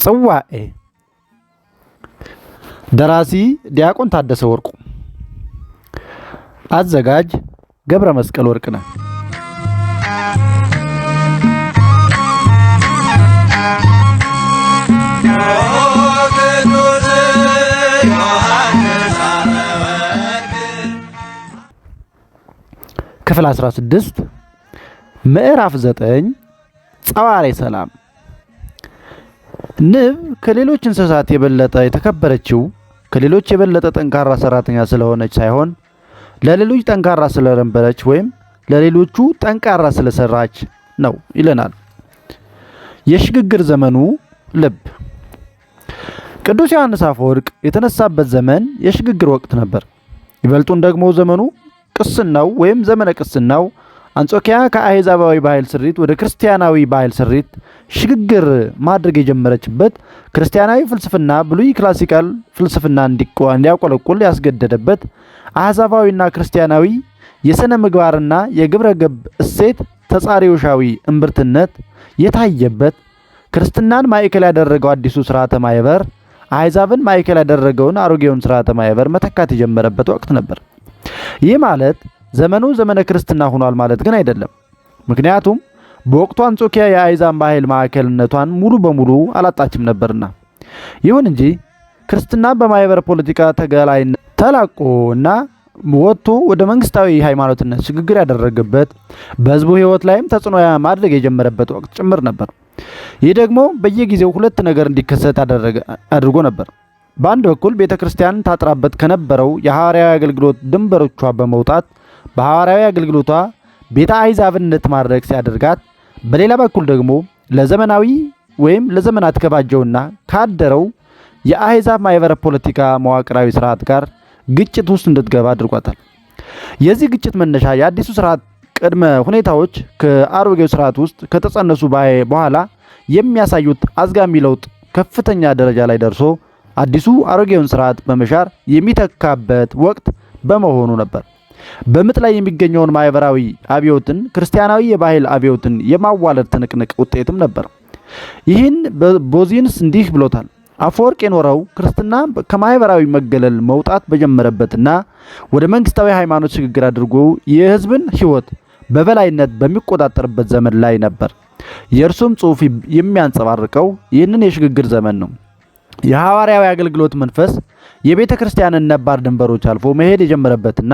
ጽዋኤ ደራሲ ዲያቆን ታደሰ ወርቁ፣ አዘጋጅ ገብረ መስቀል ወርቅነህ። ክፍል 16 ምዕራፍ 9 ጸዋሬ ሰላም። ንብ ከሌሎች እንስሳት የበለጠ የተከበረችው ከሌሎች የበለጠ ጠንካራ ሰራተኛ ስለሆነች ሳይሆን ለሌሎች ጠንካራ ስለነበረች ወይም ለሌሎቹ ጠንካራ ስለሰራች ነው ይለናል። የሽግግር ዘመኑ ልብ። ቅዱስ ዮሐንስ አፈወርቅ የተነሳበት ዘመን የሽግግር ወቅት ነበር። ይበልጡን ደግሞ ዘመኑ ቅስናው ወይም ዘመነ ቅስናው አንጾኪያ ከአሕዛባዊ ባህል ስሪት ወደ ክርስቲያናዊ ባህል ስሪት ሽግግር ማድረግ የጀመረችበት፣ ክርስቲያናዊ ፍልስፍና ብሉይ ክላሲካል ፍልስፍና እንዲያቆለቁል ያስገደደበት፣ አሕዛባዊና ክርስቲያናዊ የሥነ ምግባርና የግብረ ገብ እሴት ተጻሪዎሻዊ እምብርትነት የታየበት፣ ክርስትናን ማዕከል ያደረገው አዲሱ ስርዓተ ማህበር አሕዛብን ማዕከል ያደረገውን አሮጌውን ስርዓተ ማህበር መተካት የጀመረበት ወቅት ነበር። ይህ ማለት ዘመኑ ዘመነ ክርስትና ሆኗል ማለት ግን አይደለም። ምክንያቱም በወቅቱ አንጾኪያ የአሕዛብ ባህል ማዕከልነቷን ሙሉ በሙሉ አላጣችም ነበርና። ይሁን እንጂ ክርስትና በማህበረ ፖለቲካ ተገላይነት ተላቆና ወጥቶ ወደ መንግስታዊ ሃይማኖትነት ሽግግር ያደረገበት፣ በህዝቡ ህይወት ላይም ተጽዕኖ ማድረግ የጀመረበት ወቅት ጭምር ነበር። ይህ ደግሞ በየጊዜው ሁለት ነገር እንዲከሰት አድርጎ ነበር። በአንድ በኩል ቤተ ክርስቲያን ታጥራበት ከነበረው የሐዋርያዊ አገልግሎት ድንበሮቿ በመውጣት በሐዋርያዊ አገልግሎቷ ቤተ አሕዛብነት ማድረግ ሲያደርጋት፣ በሌላ በኩል ደግሞ ለዘመናዊ ወይም ለዘመናት ከባጀውና ካደረው የአሕዛብ ማህበረ ፖለቲካ መዋቅራዊ ስርዓት ጋር ግጭት ውስጥ እንድትገባ አድርጓታል። የዚህ ግጭት መነሻ የአዲሱ ስርዓት ቅድመ ሁኔታዎች ከአሮጌው ስርዓት ውስጥ ከተጸነሱ በኋላ የሚያሳዩት አዝጋሚ ለውጥ ከፍተኛ ደረጃ ላይ ደርሶ አዲሱ አሮጌውን ስርዓት በመሻር የሚተካበት ወቅት በመሆኑ ነበር። በምጥ ላይ የሚገኘውን ማህበራዊ አብዮትን ክርስቲያናዊ የባህል አብዮትን የማዋለድ ትንቅንቅ ውጤትም ነበር። ይህን ቦዚንስ እንዲህ ብሎታል። አፈወርቅ የኖረው ክርስትና ከማህበራዊ መገለል መውጣት በጀመረበትና ወደ መንግስታዊ ሃይማኖት ሽግግር አድርጎ የህዝብን ህይወት በበላይነት በሚቆጣጠርበት ዘመን ላይ ነበር። የእርሱም ጽሑፍ የሚያንጸባርቀው ይህንን የሽግግር ዘመን ነው። የሐዋርያዊ አገልግሎት መንፈስ የቤተ ክርስቲያንን ነባር ድንበሮች አልፎ መሄድ የጀመረበትና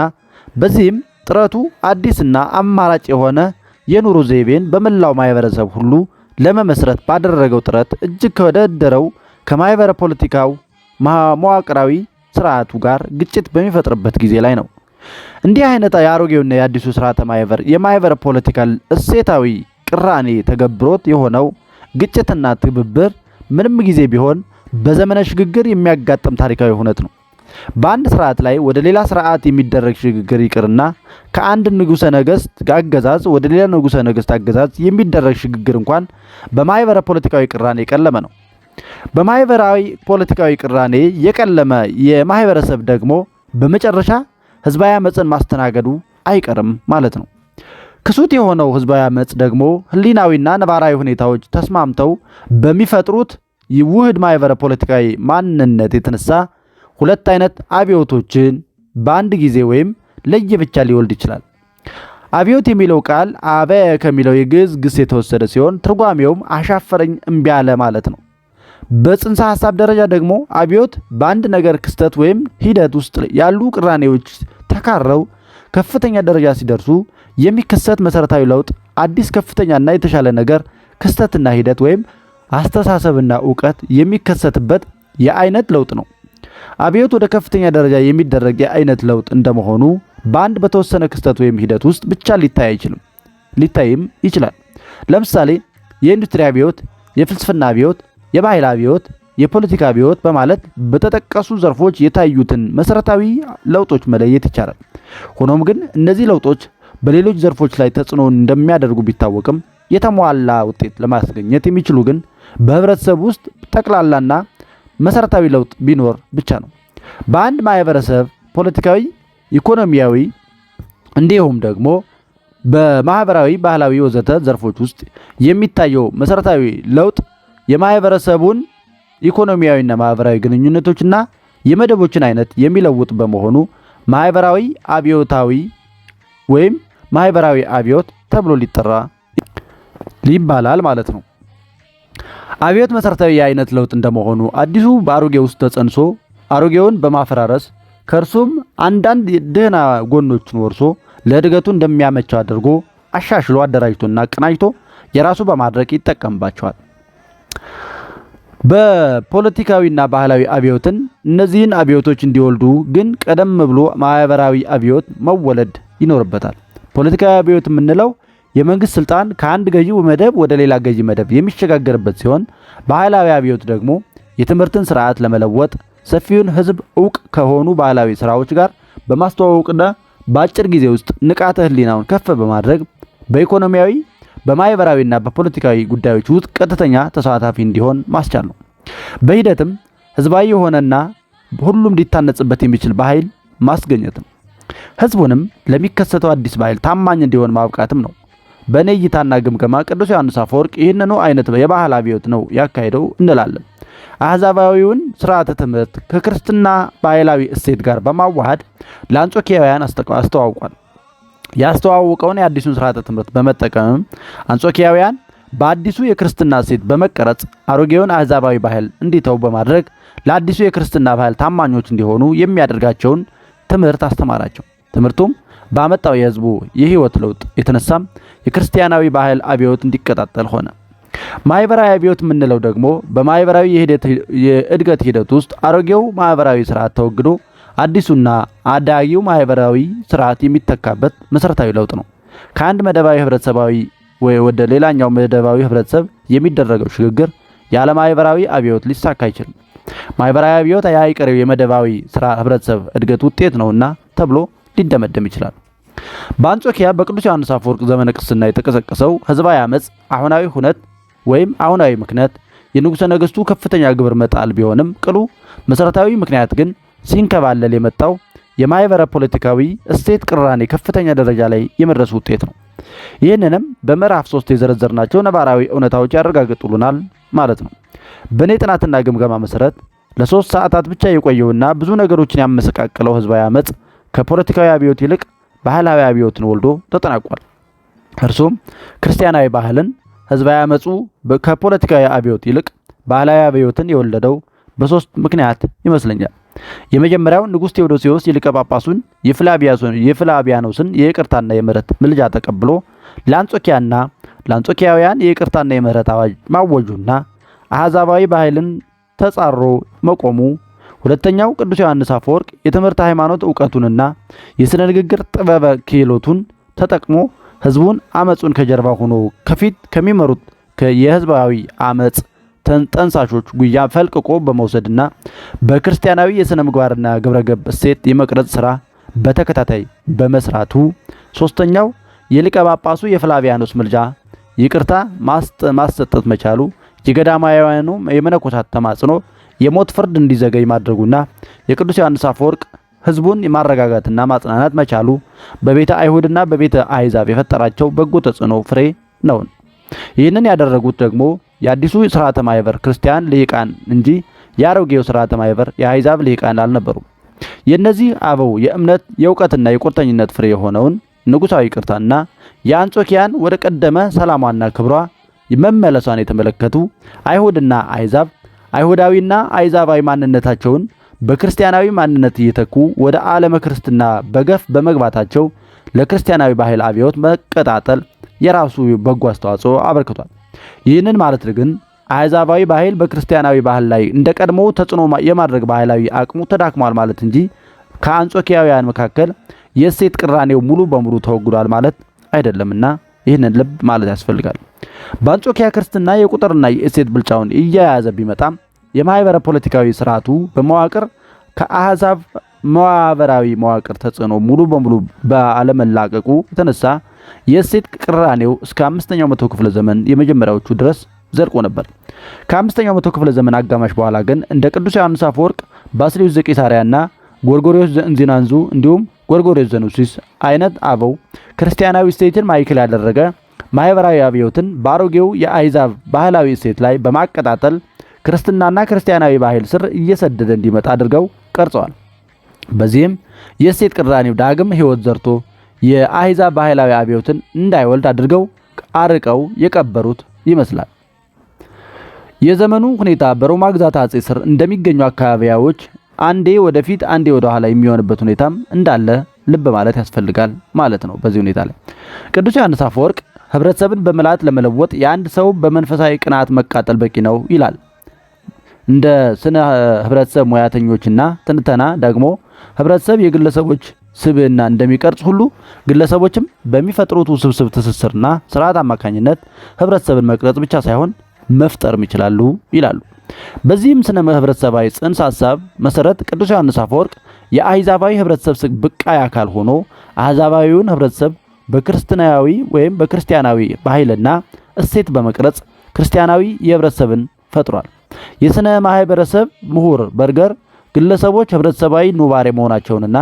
በዚህም ጥረቱ አዲስና አማራጭ የሆነ የኑሮ ዘይቤን በመላው ማህበረሰብ ሁሉ ለመመስረት ባደረገው ጥረት እጅግ ከወደደረው ከማህበረ ፖለቲካው መዋቅራዊ ስርዓቱ ጋር ግጭት በሚፈጥርበት ጊዜ ላይ ነው። እንዲህ አይነት የአሮጌውና የአዲሱ ስርዓተ ማህበር የማህበረ ፖለቲካል እሴታዊ ቅራኔ ተገብሮት የሆነው ግጭትና ትብብር ምንም ጊዜ ቢሆን በዘመነ ሽግግር የሚያጋጥም ታሪካዊ ሁነት ነው። በአንድ ስርዓት ላይ ወደ ሌላ ስርዓት የሚደረግ ሽግግር ይቅርና ከአንድ ንጉሠ ነገሥት አገዛዝ ወደ ሌላ ንጉሠ ነገሥት አገዛዝ የሚደረግ ሽግግር እንኳን በማህበረ ፖለቲካዊ ቅራኔ የቀለመ ነው። በማህበራዊ ፖለቲካዊ ቅራኔ የቀለመ የማህበረሰብ ደግሞ በመጨረሻ ህዝባዊ አመፅን ማስተናገዱ አይቀርም ማለት ነው። ክሱት የሆነው ህዝባዊ አመፅ ደግሞ ህሊናዊና ነባራዊ ሁኔታዎች ተስማምተው በሚፈጥሩት ውህድ ማህበረ ፖለቲካዊ ማንነት የተነሳ ሁለት አይነት አብዮቶችን በአንድ ጊዜ ወይም ለየብቻ ሊወልድ ይችላል። አብዮት የሚለው ቃል አበየ ከሚለው የግዕዝ ግስ የተወሰደ ሲሆን ትርጓሜውም አሻፈረኝ እምቢ አለ ማለት ነው። በጽንሰ ሐሳብ ደረጃ ደግሞ አብዮት በአንድ ነገር ክስተት ወይም ሂደት ውስጥ ያሉ ቅራኔዎች ተካረው ከፍተኛ ደረጃ ሲደርሱ የሚከሰት መሰረታዊ ለውጥ፣ አዲስ ከፍተኛና የተሻለ ነገር ክስተትና ሂደት ወይም አስተሳሰብና ዕውቀት የሚከሰትበት የአይነት ለውጥ ነው። አብዮት ወደ ከፍተኛ ደረጃ የሚደረግ የአይነት ለውጥ እንደመሆኑ በአንድ በተወሰነ ክስተት ወይም ሂደት ውስጥ ብቻ ሊታይም ይችላል። ለምሳሌ የኢንዱስትሪ አብዮት፣ የፍልስፍና አብዮት፣ የባህል አብዮት፣ የፖለቲካ አብዮት በማለት በተጠቀሱ ዘርፎች የታዩትን መሰረታዊ ለውጦች መለየት ይቻላል። ሆኖም ግን እነዚህ ለውጦች በሌሎች ዘርፎች ላይ ተጽዕኖ እንደሚያደርጉ ቢታወቅም የተሟላ ውጤት ለማስገኘት የሚችሉ ግን በህብረተሰብ ውስጥ ጠቅላላና መሰረታዊ ለውጥ ቢኖር ብቻ ነው። በአንድ ማህበረሰብ ፖለቲካዊ፣ ኢኮኖሚያዊ እንዲሁም ደግሞ በማህበራዊ፣ ባህላዊ ወዘተ ዘርፎች ውስጥ የሚታየው መሰረታዊ ለውጥ የማህበረሰቡን ኢኮኖሚያዊና ማህበራዊ ግንኙነቶችና የመደቦችን አይነት የሚለውጥ በመሆኑ ማህበራዊ አብዮታዊ ወይም ማህበራዊ አብዮት ተብሎ ሊጠራ ይባላል ማለት ነው። አብዮት መሰረታዊ የአይነት ለውጥ እንደመሆኑ አዲሱ በአሮጌ ውስጥ ተጸንሶ አሮጌውን በማፈራረስ ከእርሱም አንዳንድ ደህና ጎኖችን ወርሶ ለእድገቱ እንደሚያመቸው አድርጎ አሻሽሎ አደራጅቶና አቀናጅቶ የራሱ በማድረግ ይጠቀምባቸዋል። በፖለቲካዊና ባህላዊ አብዮትን እነዚህን አብዮቶች እንዲወልዱ ግን ቀደም ብሎ ማህበራዊ አብዮት መወለድ ይኖርበታል። ፖለቲካዊ አብዮት የምንለው የመንግስት ስልጣን ከአንድ ገዢ መደብ ወደ ሌላ ገዢ መደብ የሚሸጋገርበት ሲሆን፣ ባህላዊ አብዮት ደግሞ የትምህርትን ስርዓት ለመለወጥ ሰፊውን ህዝብ እውቅ ከሆኑ ባህላዊ ስራዎች ጋር በማስተዋወቅና በአጭር ጊዜ ውስጥ ንቃተ ህሊናውን ከፍ በማድረግ በኢኮኖሚያዊ በማህበራዊና በፖለቲካዊ ጉዳዮች ውስጥ ቀጥተኛ ተሳታፊ እንዲሆን ማስቻል ነው። በሂደትም ህዝባዊ የሆነና ሁሉም ሊታነጽበት የሚችል ባህል ማስገኘት ነው። ህዝቡንም ለሚከሰተው አዲስ ባህል ታማኝ እንዲሆን ማብቃትም ነው። በእኔ እይታና ግምገማ ቅዱስ ዮሐንስ አፈወርቅ ይህንኑ አይነት የባህል አብዮት ነው ያካሄደው እንላለን። አሕዛባዊውን ስርዓተ ትምህርት ከክርስትና ባህላዊ እሴት ጋር በማዋሃድ ለአንጾኪያውያን አስተዋውቋል። ያስተዋወቀውን የአዲሱን ስርዓተ ትምህርት በመጠቀምም አንጾኪያውያን በአዲሱ የክርስትና እሴት በመቀረጽ አሮጌውን አሕዛባዊ ባህል እንዲተው በማድረግ ለአዲሱ የክርስትና ባህል ታማኞች እንዲሆኑ የሚያደርጋቸውን ትምህርት አስተማራቸው። ትምህርቱም ባመጣው የህዝቡ የህይወት ለውጥ የተነሳም የክርስቲያናዊ ባህል አብዮት እንዲቀጣጠል ሆነ። ማህበራዊ አብዮት የምንለው ደግሞ በማህበራዊ የእድገት ሂደት ውስጥ አሮጌው ማህበራዊ ስርዓት ተወግዶ አዲሱና አዳጊው ማህበራዊ ስርዓት የሚተካበት መሰረታዊ ለውጥ ነው። ከአንድ መደባዊ ህብረተሰባዊ ወደ ሌላኛው መደባዊ ህብረተሰብ የሚደረገው ሽግግር ያለ ማህበራዊ አብዮት ሊሳካ አይችልም። ማህበራዊ አብዮት የአይቀሬው የመደባዊ ስራ ህብረተሰብ እድገት ውጤት ነውና ተብሎ ሊደመደም ይችላል። በአንጾኪያ በቅዱስ ዮሐንስ አፈወርቅ ዘመነ ቅስና የተቀሰቀሰው ህዝባዊ አመፅ አሁናዊ ሁነት ወይም አሁናዊ ምክንያት የንጉሠ ነገሥቱ ከፍተኛ ግብር መጣል ቢሆንም ቅሉ መሰረታዊ ምክንያት ግን ሲንከባለል የመጣው የማህበረ ፖለቲካዊ እሴት ቅራኔ ከፍተኛ ደረጃ ላይ የመድረሱ ውጤት ነው። ይህንንም በምዕራፍ 3 የዘረዘርናቸው ነባራዊ እውነታዎች ያረጋግጡልናል ማለት ነው። በእኔ ጥናትና ግምገማ መሰረት ለ3 ሰዓታት ብቻ የቆየውና ብዙ ነገሮችን ያመሰቃቀለው ህዝባዊ አመፅ ከፖለቲካዊ አብዮት ይልቅ ባህላዊ አብዮትን ወልዶ ተጠናቋል። እርሱም ክርስቲያናዊ ባህልን ህዝባዊ አመፁ ከፖለቲካዊ አብዮት ይልቅ ባህላዊ አብዮትን የወለደው በሶስት ምክንያት ይመስለኛል። የመጀመሪያው ንጉሥ ቴዎዶሲዮስ የሊቀ ጳጳሱን የፍላቢያኖስን የይቅርታና የምህረት ምልጃ ተቀብሎ ለአንጾኪያውያን የይቅርታና የምህረት አዋጅ ማወጁና አሕዛባዊ ባህልን ተጻሮ መቆሙ። ሁለተኛው ቅዱስ ዮሐንስ አፈወርቅ የትምህርት ሃይማኖት ዕውቀቱንና የሥነ ንግግር ጥበበ ክህሎቱን ተጠቅሞ ህዝቡን አመፁን ከጀርባ ሆኖ ከፊት ከሚመሩት የህዝባዊ አመፅ ጠንሳሾች ጉያ ፈልቅቆ በመውሰድና በክርስቲያናዊ የሥነ ምግባርና ግብረገብ እሴት የመቅረጽ ሥራ በተከታታይ በመስራቱ። ሶስተኛው የሊቀ ጳጳሱ የፍላቪያኖስ ምልጃ ይቅርታ ማሰጠት መቻሉ የገዳማውያኑ የመነኮሳት ተማጽኖ የሞት ፍርድ እንዲዘገይ ማድረጉና የቅዱስ ዮሐንስ አፈወርቅ ህዝቡን የማረጋጋትና ማጽናናት መቻሉ በቤተ አይሁድና በቤተ አሕዛብ የፈጠራቸው በጎ ተጽዕኖ ፍሬ ነው። ይህንን ያደረጉት ደግሞ የአዲሱ ስርዓተ ማህበር ክርስቲያን ልሂቃን እንጂ የአሮጌው ስርዓተ ማህበር የአሕዛብ ልሂቃን አልነበሩም። የእነዚህ አበው የእምነት የእውቀትና የቁርጠኝነት ፍሬ የሆነውን ንጉሳዊ ይቅርታና የአንጾኪያን ወደ ቀደመ ሰላሟና ክብሯ መመለሷን የተመለከቱ አይሁድና አሕዛብ አይሁዳዊና አሕዛባዊ ማንነታቸውን በክርስቲያናዊ ማንነት እየተኩ ወደ ዓለመ ክርስትና በገፍ በመግባታቸው ለክርስቲያናዊ ባህል አብዮት መቀጣጠል የራሱ በጎ አስተዋጽኦ አበርክቷል። ይህንን ማለት ግን አሕዛባዊ ባህል በክርስቲያናዊ ባህል ላይ እንደ ቀድሞው ተጽዕኖ የማድረግ ባህላዊ አቅሙ ተዳክሟል ማለት እንጂ ከአንጾኪያውያን መካከል የእሴት ቅራኔው ሙሉ በሙሉ ተወግዷል ማለት አይደለምና ይህንን ልብ ማለት ያስፈልጋል። በአንጾኪያ ክርስትና የቁጥርና የእሴት ብልጫውን እየያዘ ቢመጣም የማህበረ ፖለቲካዊ ስርዓቱ በመዋቅር ከአሕዛብ ማህበራዊ መዋቅር ተጽዕኖ ሙሉ በሙሉ ባለመላቀቁ የተነሳ የእሴት ቅራኔው እስከ 5ኛው መቶ ክፍለ ዘመን የመጀመሪያዎቹ ድረስ ዘልቆ ነበር። ከ5ኛው መቶ ክፍለ ዘመን አጋማሽ በኋላ ግን እንደ ቅዱስ ዮሐንስ አፈወርቅ፣ ባስልዮስ ዘቂሳርያና ጎርጎርዮስ ዘእንዚናንዙ እንዲሁም ጎርጎርዮስ ዘኑሲስ አይነት አበው ክርስቲያናዊ እሴትን ማዕከል ያደረገ ማህበራዊ አብዮትን በአሮጌው የአሕዛብ ባህላዊ እሴት ላይ በማቀጣጠል ክርስትናና ክርስቲያናዊ ባህል ስር እየሰደደ እንዲመጣ አድርገው ቀርጸዋል። በዚህም የእሴት ቅራኔው ዳግም ሕይወት ዘርቶ የአሕዛብ ባህላዊ አብዮትን እንዳይወልድ አድርገው አርቀው የቀበሩት ይመስላል። የዘመኑ ሁኔታ በሮማ ግዛት አጼ ስር እንደሚገኙ አካባቢዎች አንዴ ወደፊት አንዴ ወደ ኋላ የሚሆንበት ሁኔታም እንዳለ ልብ ማለት ያስፈልጋል ማለት ነው። በዚህ ሁኔታ ላይ ቅዱስ ዮሐንስ አፈወርቅ ህብረተሰብን በመላት ለመለወጥ የአንድ ሰው በመንፈሳዊ ቅናት መቃጠል በቂ ነው ይላል። እንደ ስነ ህብረተሰብ ሙያተኞችና ትንተና ደግሞ ህብረተሰብ የግለሰቦች ስብዕና እንደሚቀርጽ ሁሉ ግለሰቦችም በሚፈጥሩት ውስብስብ ትስስርና ስርዓት አማካኝነት ህብረተሰብን መቅረጽ ብቻ ሳይሆን መፍጠርም ይችላሉ ይላሉ። በዚህም ስነ ህብረተሰባዊ ጽንሰ ሐሳብ መሰረት ቅዱስ ዮሐንስ አፈወርቅ የአሕዛባዊ ህብረተሰብ ብቃይ አካል ሆኖ አሕዛባዊውን ህብረተሰብ በክርስትናዊ ወይም በክርስቲያናዊ ባህልና እሴት በመቅረጽ ክርስቲያናዊ የህብረተሰብን ፈጥሯል። የስነ ማህበረሰብ ምሁር በርገር ግለሰቦች ህብረተሰባዊ ኑባሬ መሆናቸውንና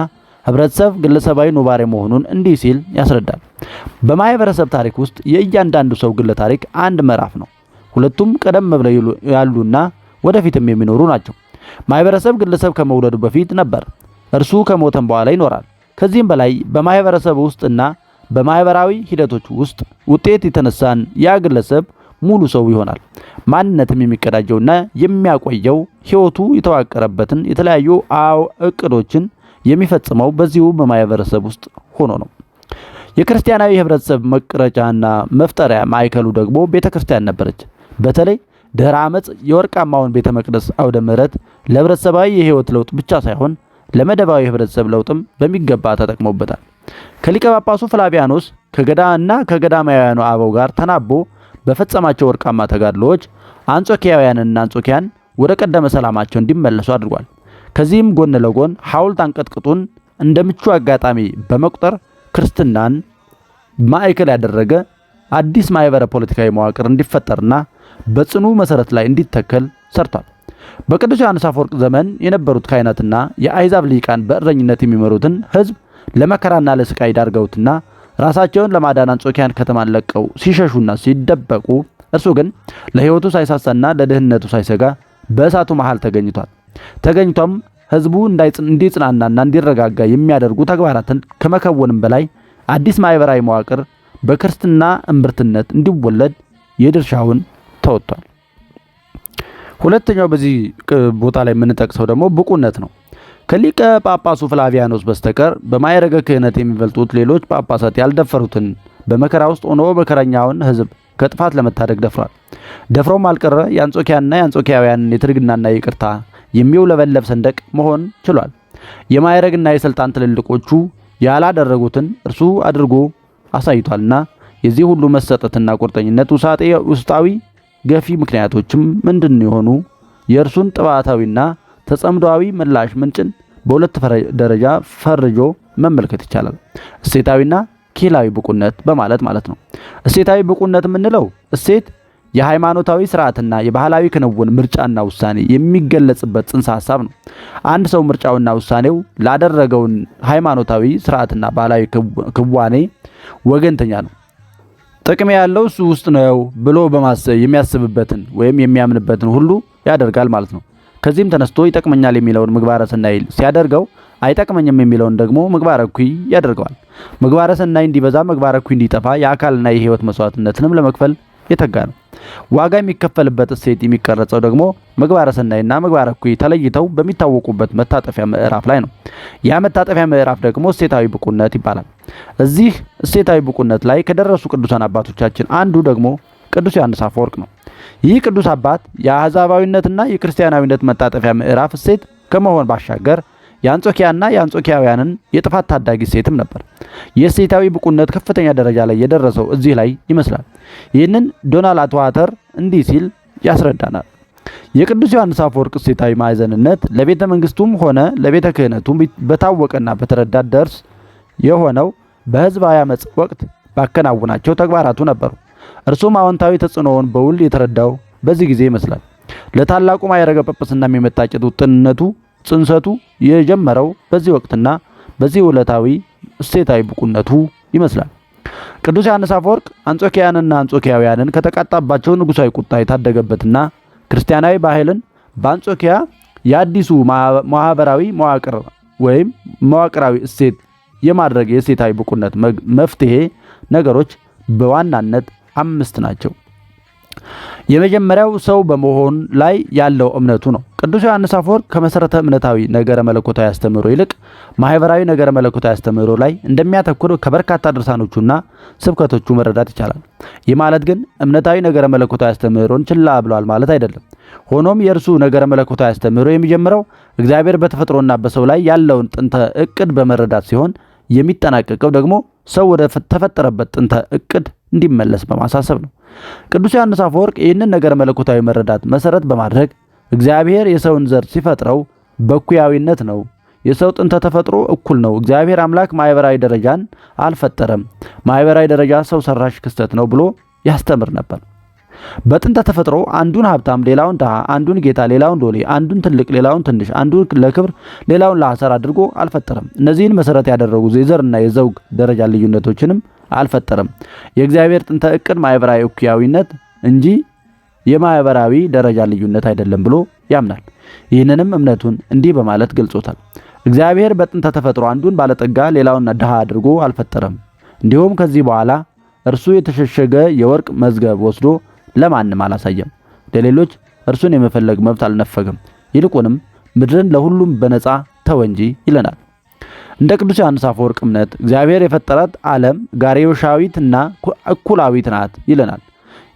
ህብረተሰብ ግለሰባዊ ኑባሬ መሆኑን እንዲህ ሲል ያስረዳል። በማህበረሰብ ታሪክ ውስጥ የእያንዳንዱ ሰው ግለ ታሪክ አንድ ምዕራፍ ነው። ሁለቱም ቀደም ብለው ያሉና ወደፊትም የሚኖሩ ናቸው። ማህበረሰብ ግለሰብ ከመውለዱ በፊት ነበር፣ እርሱ ከሞተም በኋላ ይኖራል። ከዚህም በላይ በማህበረሰብ ውስጥና በማህበራዊ ሂደቶች ውስጥ ውጤት የተነሳን ያ ግለሰብ ሙሉ ሰው ይሆናል። ማንነትም የሚቀዳጀውና የሚያቆየው ህይወቱ የተዋቀረበትን የተለያዩ እቅዶችን የሚፈጽመው በዚሁ በማህበረሰብ ውስጥ ሆኖ ነው። የክርስቲያናዊ ህብረተሰብ መቅረጫና መፍጠሪያ ማዕከሉ ደግሞ ቤተክርስቲያን ነበረች። በተለይ ድህረ ዓመፅ የወርቃማውን ቤተ መቅደስ አውደ ምሕረት ለህብረተሰባዊ የህይወት ለውጥ ብቻ ሳይሆን ለመደባዊ ህብረተሰብ ለውጥም በሚገባ ተጠቅሞበታል። ከሊቀ ጳጳሱ ፍላቪያኖስ ከገዳና ከገዳማውያኑ አበው ጋር ተናቦ በፈጸማቸው ወርቃማ ተጋድሎዎች አንጾኪያውያንና አንጾኪያን ወደ ቀደመ ሰላማቸው እንዲመለሱ አድርጓል። ከዚህም ጎን ለጎን ሐውልት አንቀጥቅጡን እንደ ምቹ አጋጣሚ በመቁጠር ክርስትናን ማዕከል ያደረገ አዲስ ማህበረ ፖለቲካዊ መዋቅር እንዲፈጠርና በጽኑ መሰረት ላይ እንዲተከል ሰርቷል። በቅዱስ ዮሐንስ አፈወርቅ ዘመን የነበሩት ካህናትና የአሕዛብ ሊቃን በእረኝነት የሚመሩትን ህዝብ ለመከራና ለስቃይ ዳርገውትና ራሳቸውን ለማዳን አንጾኪያን ከተማን ለቀው ሲሸሹና ሲደበቁ፣ እርሱ ግን ለህይወቱ ሳይሳሳና ለደህንነቱ ሳይሰጋ በእሳቱ መሃል ተገኝቶም ህዝቡ እንዲጽናናና እንዲረጋጋ የሚያደርጉ ተግባራትን ከመከወንም በላይ አዲስ ማህበራዊ መዋቅር በክርስትና እምብርትነት እንዲወለድ የድርሻውን ተወጥቷል። ሁለተኛው በዚህ ቦታ ላይ የምንጠቅሰው ደግሞ ብቁነት ነው። ከሊቀ ጳጳሱ ፍላቪያኖስ በስተቀር በማዕረገ ክህነት የሚበልጡት ሌሎች ጳጳሳት ያልደፈሩትን በመከራ ውስጥ ሆኖ መከረኛውን ህዝብ ከጥፋት ለመታደግ ደፍሯል። ደፍሮም አልቀረ የአንጾኪያና የአንጾኪያውያንን የትርግናና ይቅርታ የሚውለበለብ ሰንደቅ መሆን ችሏል። የማዕረግና የስልጣን ትልልቆቹ ያላደረጉትን እርሱ አድርጎ አሳይቷልና የዚህ ሁሉ መሰጠትና ቁርጠኝነት ውስጣዊ ገፊ ምክንያቶችም ምንድን የሆኑ የእርሱን ጥባታዊና ተጸምዷዊ ምላሽ ምንጭን በሁለት ደረጃ ፈርጆ መመልከት ይቻላል። እሴታዊና ኪላዊ ብቁነት በማለት ማለት ነው። እሴታዊ ብቁነት የምንለው እሴት የሃይማኖታዊ ስርዓትና የባህላዊ ክንውን ምርጫና ውሳኔ የሚገለጽበት ጽንሰ ሐሳብ ነው። አንድ ሰው ምርጫውና ውሳኔው ላደረገውን ሃይማኖታዊ ስርዓትና ባህላዊ ክዋኔ ወገንተኛ ነው፣ ጥቅም ያለው እሱ ውስጥ ነው ብሎ በማሰብ የሚያስብበትን ወይም የሚያምንበትን ሁሉ ያደርጋል ማለት ነው። ከዚህም ተነስቶ ይጠቅመኛል የሚለውን ምግባረ ሰናይ ሲያደርገው አይጠቅመኝም የሚለውን ደግሞ ምግባረ እኩይ ያደርገዋል። ምግባረ ሰናይ እንዲበዛ ምግባረ እኩይ እንዲጠፋ የአካልና የህይወት መስዋዕትነትንም ለመክፈል የተጋ ነው። ዋጋ የሚከፈልበት እሴት የሚቀረጸው ደግሞ ምግባረ ሰናይና ምግባረ እኩይ ተለይተው በሚታወቁበት መታጠፊያ ምዕራፍ ላይ ነው። ያ መታጠፊያ ምዕራፍ ደግሞ እሴታዊ ብቁነት ይባላል። እዚህ እሴታዊ ብቁነት ላይ ከደረሱ ቅዱሳን አባቶቻችን አንዱ ደግሞ ቅዱስ ዮሐንስ አፈወርቅ ነው። ይህ ቅዱስ አባት የአሕዛባዊነትና የክርስቲያናዊነት መታጠፊያ ምዕራፍ እሴት ከመሆን ባሻገር የአንጾኪያና የአንጾኪያውያንን የጥፋት ታዳጊ እሴትም ነበር። የእሴታዊ ብቁነት ከፍተኛ ደረጃ ላይ የደረሰው እዚህ ላይ ይመስላል። ይህንን ዶናልድ አትዋተር እንዲህ ሲል ያስረዳናል። የቅዱስ ዮሐንስ አፈወርቅ እሴታዊ ማዕዘንነት ለቤተ መንግስቱም ሆነ ለቤተ ክህነቱም በታወቀና በተረዳ ደርስ የሆነው በህዝባዊ አመጽ ወቅት ባከናወናቸው ተግባራቱ ነበሩ። እርሱም አዎንታዊ ተጽዕኖውን በውል የተረዳው በዚህ ጊዜ ይመስላል። ለታላቁ ማዕረገ ጵጵስና የመታጨት ውጥንነቱ ጽንሰቱ የጀመረው በዚህ ወቅትና በዚህ ዕለታዊ እሴታዊ ብቁነቱ ይመስላል። ቅዱስ ዮሐንስ አፈወርቅ አንጾኪያንና አንጾኪያውያንን ከተቃጣባቸው ንጉሳዊ ቁጣ የታደገበትና ክርስቲያናዊ ባህልን በአንጾኪያ የአዲሱ ማህበራዊ መዋቅር ወይም መዋቅራዊ እሴት የማድረግ የእሴታዊ ብቁነት መፍትሄ ነገሮች በዋናነት 5 ናቸው። የመጀመሪያው ሰው በመሆን ላይ ያለው እምነቱ ነው። ቅዱስ ዮሐንስ አፈወርቅ ከመሰረተ እምነታዊ ነገረ መለኮታዊ አስተምህሮ ይልቅ ማህበራዊ ነገረ መለኮታዊ አስተምህሮ ላይ እንደሚያተኩር ከበርካታ ድርሳኖቹና ስብከቶቹ መረዳት ይቻላል። ይህ ማለት ግን እምነታዊ ነገረ መለኮታዊ አስተምህሮን ችላ ብሏል ማለት አይደለም። ሆኖም የእርሱ ነገረ መለኮታዊ አስተምህሮ የሚጀምረው እግዚአብሔር በተፈጥሮና በሰው ላይ ያለውን ጥንተ እቅድ በመረዳት ሲሆን የሚጠናቀቀው ደግሞ ሰው ወደ ተፈጠረበት ጥንተ እቅድ እንዲመለስ በማሳሰብ ነው። ቅዱስ ዮሐንስ አፈወርቅ ይህንን ነገረ መለኮታዊ መረዳት መሰረት በማድረግ እግዚአብሔር የሰውን ዘር ሲፈጥረው በእኩያዊነት ነው። የሰው ጥንተ ተፈጥሮ እኩል ነው። እግዚአብሔር አምላክ ማህበራዊ ደረጃን አልፈጠረም። ማህበራዊ ደረጃ ሰው ሰራሽ ክስተት ነው ብሎ ያስተምር ነበር። በጥንተ ተፈጥሮ አንዱን ሀብታም ሌላውን ድሃ፣ አንዱን ጌታ ሌላውን ሎሌ፣ አንዱን ትልቅ ሌላውን ትንሽ፣ አንዱን ለክብር ሌላውን ለሐሰር አድርጎ አልፈጠረም። እነዚህን መሰረት ያደረጉ የዘርና የዘውግ ደረጃ ልዩነቶችንም አልፈጠረም። የእግዚአብሔር ጥንተ እቅድ ማህበራዊ እኩያዊነት እንጂ የማህበራዊ ደረጃ ልዩነት አይደለም ብሎ ያምናል። ይህንንም እምነቱን እንዲህ በማለት ገልጾታል። እግዚአብሔር በጥንተ ተፈጥሮ አንዱን ባለጠጋ ሌላውን ድሃ አድርጎ አልፈጠረም። እንዲሁም ከዚህ በኋላ እርሱ የተሸሸገ የወርቅ መዝገብ ወስዶ ለማንም አላሳየም። ለሌሎች እርሱን የመፈለግ መብት አልነፈገም። ይልቁንም ምድርን ለሁሉም በነፃ ተወ እንጂ ይለናል። እንደ ቅዱስ ዮሐንስ አፈወርቅ እምነት እግዚአብሔር የፈጠራት ዓለም ጋርዮሻዊትና እኩላዊት ናት ይለናል።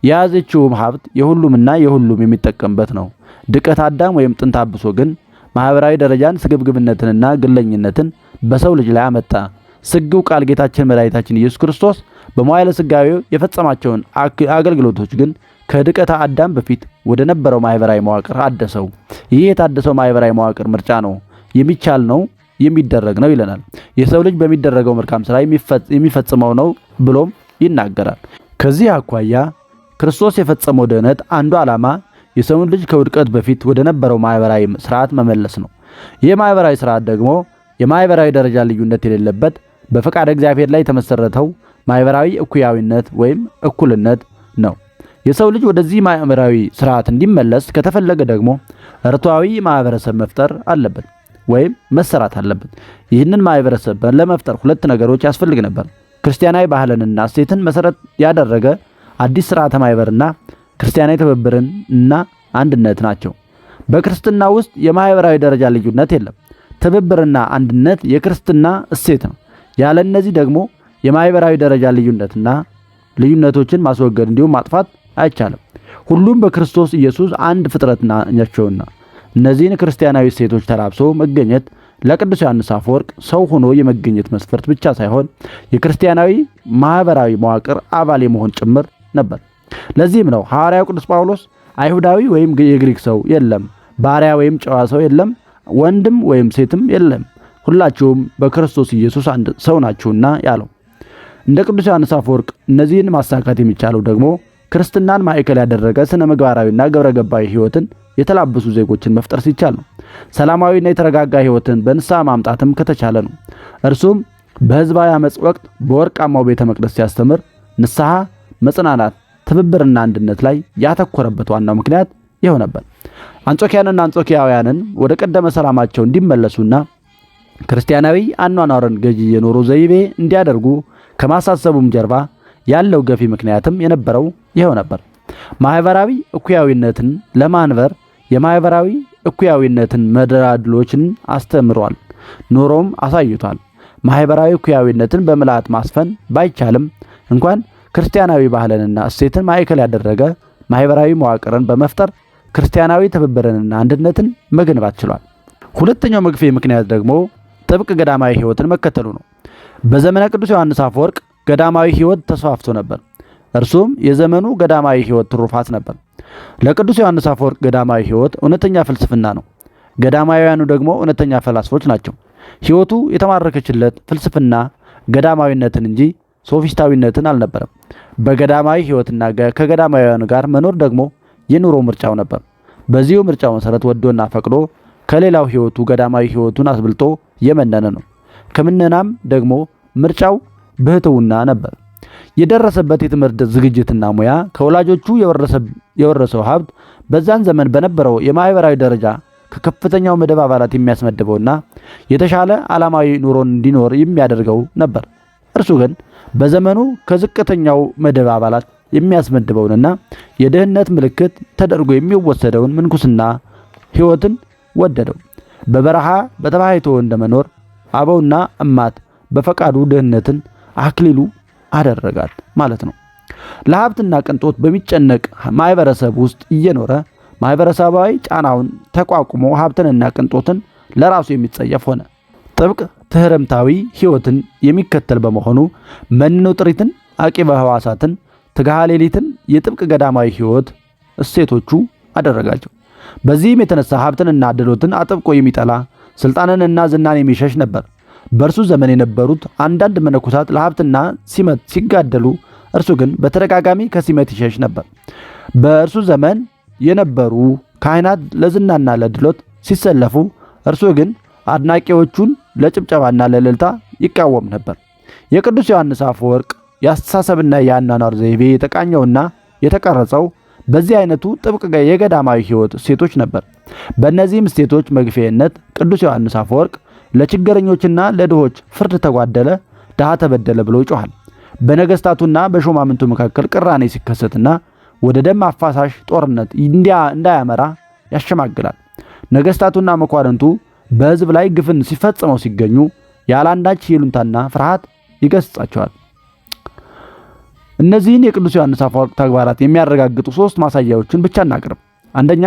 የያዘችውም ሀብት የሁሉምና የሁሉም የሚጠቀምበት ነው። ድቀት አዳም ወይም ጥንተ አብሶ ግን ማህበራዊ ደረጃን ስግብግብነትንና ግለኝነትን በሰው ልጅ ላይ አመጣ። ስግው ቃል ጌታችን መድኃኒታችን ኢየሱስ ክርስቶስ በመዋዕለ ሥጋዌው የፈጸማቸውን አገልግሎቶች ግን ከድቀተ አዳም በፊት ወደ ነበረው ማህበራዊ መዋቅር አደሰው። ይህ የታደሰው ማህበራዊ መዋቅር ምርጫ ነው፣ የሚቻል ነው፣ የሚደረግ ነው ይለናል። የሰው ልጅ በሚደረገው መልካም ስራ የሚፈጽመው ነው ብሎም ይናገራል። ከዚህ አኳያ ክርስቶስ የፈጸመው ድኅነት አንዱ ዓላማ የሰውን ልጅ ከውድቀት በፊት ወደ ነበረው ማህበራዊ ስርዓት መመለስ ነው። ይህ ማህበራዊ ስርዓት ደግሞ የማህበራዊ ደረጃ ልዩነት የሌለበት በፈቃድ እግዚአብሔር ላይ የተመሰረተው ማህበራዊ እኩያዊነት ወይም እኩልነት ነው። የሰው ልጅ ወደዚህ ማህበራዊ ስርዓት እንዲመለስ ከተፈለገ ደግሞ ርቱዓዊ ማህበረሰብ መፍጠር አለበት ወይም መሰራት አለበት። ይህንን ማህበረሰብ ለመፍጠር 2 ነገሮች ያስፈልግ ነበር። ክርስቲያናዊ ባህልንና እሴትን መሰረት ያደረገ አዲስ ስርዓተ ማህበርና ክርስቲያናዊ ትብብርን እና አንድነት ናቸው። በክርስትና ውስጥ የማህበራዊ ደረጃ ልዩነት የለም። ትብብርና አንድነት የክርስትና እሴት ነው። ያለ እነዚህ ደግሞ የማህበራዊ ደረጃ ልዩነትና ልዩነቶችን ማስወገድ እንዲሁም ማጥፋት አይቻልም። ሁሉም በክርስቶስ ኢየሱስ አንድ ፍጥረት ናቸውና እነዚህን ክርስቲያናዊ እሴቶች ተላብሶ መገኘት ለቅዱስ ዮሐንስ አፈወርቅ ሰው ሆኖ የመገኘት መስፈርት ብቻ ሳይሆን የክርስቲያናዊ ማህበራዊ መዋቅር አባል የመሆን ጭምር ነበር። ለዚህም ነው ሐዋርያው ቅዱስ ጳውሎስ አይሁዳዊ ወይም የግሪክ ሰው የለም፣ ባሪያ ወይም ጨዋ ሰው የለም፣ ወንድም ወይም ሴትም የለም፣ ሁላችሁም በክርስቶስ ኢየሱስ አንድ ሰው ናችሁና ያለው። እንደ ቅዱስ ዮሐንስ አፈወርቅ እነዚህን ማሳካት የሚቻለው ደግሞ ክርስትናን ማዕከል ያደረገ ስነ ምግባራዊና ግብረ ገባዊ ሕይወትን የተላበሱ ዜጎችን መፍጠር ሲቻል ነው። ሰላማዊና የተረጋጋ ሕይወትን በንስሐ ማምጣትም ከተቻለ ነው። እርሱም በሕዝባዊ አመፅ ወቅት በወርቃማው ቤተ መቅደስ ሲያስተምር ንስሐ፣ መጽናናት፣ ትብብርና አንድነት ላይ ያተኮረበት ዋናው ምክንያት ይኸው ነበር። አንጾኪያንና አንጾኪያውያንን ወደ ቀደመ ሰላማቸው እንዲመለሱና ክርስቲያናዊ አኗኗርን ገዢ የኖሮ ዘይቤ እንዲያደርጉ ከማሳሰቡም ጀርባ ያለው ገፊ ምክንያትም የነበረው ይኸው ነበር። ማህበራዊ እኩያዊነትን ለማንበር የማህበራዊ እኩያዊነትን መደላድሎችን አስተምሯል፣ ኖሮም አሳይቷል። ማህበራዊ እኩያዊነትን በምልአት ማስፈን ባይቻልም እንኳን ክርስቲያናዊ ባህልንና እሴትን ማዕከል ያደረገ ማህበራዊ መዋቅርን በመፍጠር ክርስቲያናዊ ትብብርንና አንድነትን መገንባት ችሏል። ሁለተኛው መግፌ ምክንያት ደግሞ ጥብቅ ገዳማዊ ሕይወትን መከተሉ ነው። በዘመነ ቅዱስ ዮሐንስ አፈወርቅ ገዳማዊ ሕይወት ተስፋፍቶ ነበር። እርሱም የዘመኑ ገዳማዊ ሕይወት ትሩፋት ነበር። ለቅዱስ ዮሐንስ አፈወርቅ ገዳማዊ ሕይወት እውነተኛ ፍልስፍና ነው። ገዳማውያኑ ደግሞ እውነተኛ ፈላስፎች ናቸው። ሕይወቱ የተማረከችለት ፍልስፍና ገዳማዊነትን እንጂ ሶፊስታዊነትን አልነበረም። በገዳማዊ ሕይወትና ከገዳማውያኑ ጋር መኖር ደግሞ የኑሮ ምርጫው ነበር። በዚሁ ምርጫው መሰረት ወዶና ፈቅዶ ከሌላው ሕይወቱ ገዳማዊ ሕይወቱን አስብልጦ የመነነ ነው። ከምነናም ደግሞ ምርጫው ብህትውና ነበር። የደረሰበት የትምህርት ዝግጅትና ሙያ ከወላጆቹ የወረሰው ሀብት በዛን ዘመን በነበረው የማህበራዊ ደረጃ ከከፍተኛው መደብ አባላት የሚያስመድበውና የተሻለ ዓላማዊ ኑሮን እንዲኖር የሚያደርገው ነበር። እርሱ ግን በዘመኑ ከዝቅተኛው መደብ አባላት የሚያስመድበውንና የድህነት ምልክት ተደርጎ የሚወሰደውን ምንኩስና ሕይወትን ወደደው። በበረሃ በተባይቶ እንደመኖር አበውና እማት በፈቃዱ ድህነትን አክሊሉ አደረጋት ማለት ነው። ለሀብትና ቅንጦት በሚጨነቅ ማህበረሰብ ውስጥ እየኖረ ማህበረሰባዊ ጫናውን ተቋቁሞ ሀብትንና ቅንጦትን ለራሱ የሚጸየፍ ሆነ። ጥብቅ ትህርምታዊ ሕይወትን የሚከተል በመሆኑ መንኖ ጥሪትን፣ አቂበ ሕዋሳትን፣ ትግሃ ሌሊትን የጥብቅ ገዳማዊ ሕይወት እሴቶቹ አደረጋቸው። በዚህም የተነሳ ሀብትንና ድሎትን አጥብቆ የሚጠላ ስልጣንንና ዝናን የሚሸሽ ነበር። በእርሱ ዘመን የነበሩት አንዳንድ መነኮሳት ለሀብትና ሲመት ሲጋደሉ፣ እርሱ ግን በተደጋጋሚ ከሲመት ይሸሽ ነበር። በእርሱ ዘመን የነበሩ ካህናት ለዝናና ለድሎት ሲሰለፉ፣ እርሱ ግን አድናቂዎቹን ለጭብጨባና ለእልልታ ይቃወም ነበር። የቅዱስ ዮሐንስ አፈወርቅ የአስተሳሰብና የአኗኗር ዘይቤ የተቃኘውና የተቀረጸው በዚህ አይነቱ ጥብቅ የገዳማዊ ሕይወት እሴቶች ነበር። በእነዚህም እሴቶች መግፊያነት ቅዱስ ዮሐንስ አፈወርቅ ለችግረኞችና ለድሆች ፍርድ ተጓደለ፣ ድሃ ተበደለ ብሎ ይጮሃል። በነገስታቱና በሹማምንቱ መካከል ቅራኔ ሲከሰትና ወደ ደም አፋሳሽ ጦርነት እንዳያመራ ያሸማግላል። ነገስታቱና መኳንንቱ በሕዝብ ላይ ግፍን ሲፈጽመው ሲገኙ ያላንዳች ይሉንታና ፍርሃት ይገስጻቸዋል። እነዚህን የቅዱስ ዮሐንስ አፈወርቅ ተግባራት የሚያረጋግጡ ሶስት ማሳያዎችን ብቻ እናቅርብ። አንደኛ፣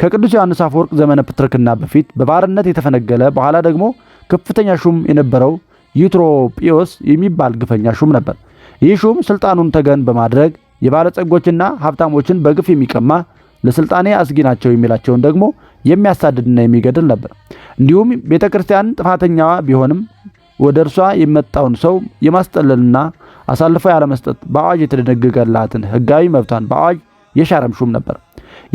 ከቅዱስ ዮሐንስ አፈወርቅ ዘመነ ፕትርክና በፊት በባርነት የተፈነገለ በኋላ ደግሞ ከፍተኛ ሹም የነበረው ዩትሮጲዮስ የሚባል ግፈኛ ሹም ነበር። ይህ ሹም ስልጣኑን ተገን በማድረግ የባለጸጎችና ሀብታሞችን በግፍ የሚቀማ ለስልጣኔ አስጊ ናቸው የሚላቸውን ደግሞ የሚያሳድድና የሚገድል ነበር። እንዲሁም ቤተ ክርስቲያን ጥፋተኛዋ ቢሆንም ወደ እርሷ የመጣውን ሰው የማስጠለልና አሳልፎ ያለመስጠት በአዋጅ የተደነገገላትን ሕጋዊ መብቷን በአዋጅ የሻረም ሹም ነበር።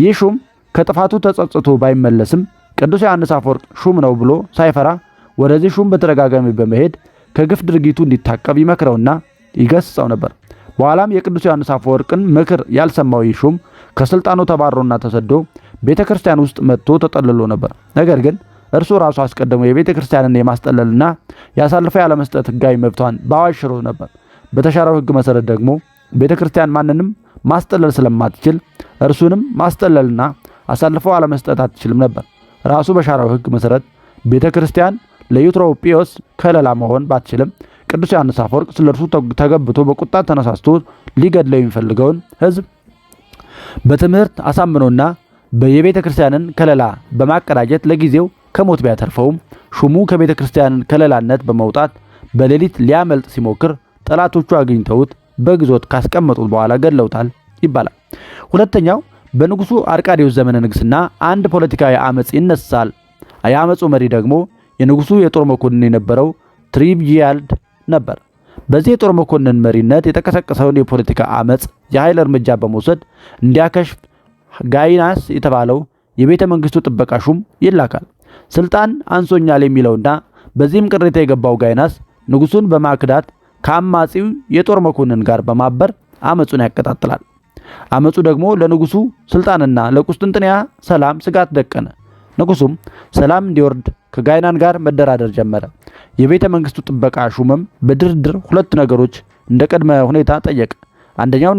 ይህ ሹም ከጥፋቱ ተጸጽቶ ባይመለስም ቅዱስ ዮሐንስ አፈወርቅ ሹም ነው ብሎ ሳይፈራ ወደዚህ ሹም በተደጋጋሚ በመሄድ ከግፍ ድርጊቱ እንዲታቀብ ይመክረውና ይገስጸው ነበር። በኋላም የቅዱስ ዮሐንስ አፈወርቅን ምክር ያልሰማው ይህ ሹም ከስልጣኑ ተባሮና ተሰዶ ቤተ ክርስቲያን ውስጥ መጥቶ ተጠልሎ ነበር። ነገር ግን እርሱ ራሱ አስቀድሞ የቤተ ክርስቲያንን የማስጠለልና ያሳልፈ ያለመስጠት ሕጋዊ መብቷን በአዋጅ ሽሮ ነበር። በተሻረው ሕግ መሰረት ደግሞ ቤተ ክርስቲያን ማንንም ማስጠለል ስለማትችል እርሱንም ማስጠለልና አሳልፈው አለመስጠት አትችልም ነበር። ራሱ በሻራው ሕግ መሰረት ቤተ ክርስቲያን ለዩትሮጲዮስ ከለላ መሆን ባትችልም ቅዱስ ዮሐንስ አፈወርቅ ስለ እርሱ ተገብቶ በቁጣ ተነሳስቶ ሊገድለው የሚፈልገውን ሕዝብ በትምህርት አሳምኖና የቤተ ክርስቲያንን ከለላ በማቀዳጀት ለጊዜው ከሞት ቢያተርፈውም ሹሙ ከቤተ ክርስቲያን ከለላነት በመውጣት በሌሊት ሊያመልጥ ሲሞክር ጠላቶቹ አግኝተውት በግዞት ካስቀመጡት በኋላ ገድለውታል ይባላል። ሁለተኛው፣ በንጉሱ አርቃዲዮስ ዘመነ ንግስና አንድ ፖለቲካዊ አመጽ ይነሳል። የአመጹ መሪ ደግሞ የንጉሱ የጦር መኮንን የነበረው ትሪብጂያልድ ነበር። በዚህ የጦር መኮንን መሪነት የተቀሰቀሰውን የፖለቲካ አመጽ የኃይል እርምጃ በመውሰድ እንዲያከሽፍ ጋይናስ የተባለው የቤተ መንግስቱ ጥበቃ ሹም ይላካል። ስልጣን አንሶኛል የሚለውና በዚህም ቅሬታ የገባው ጋይናስ ንጉሱን በማክዳት ከአማጺው የጦር መኮንን ጋር በማበር አመጹን ያቀጣጥላል። አመጹ ደግሞ ለንጉሱ ስልጣንና ለቁስጥንጥንያ ሰላም ስጋት ደቀነ። ንጉሱም ሰላም እንዲወርድ ከጋይናን ጋር መደራደር ጀመረ። የቤተ መንግስቱ ጥበቃ ሹምም በድርድር ሁለት ነገሮች እንደ ቅድመ ሁኔታ ጠየቀ። አንደኛው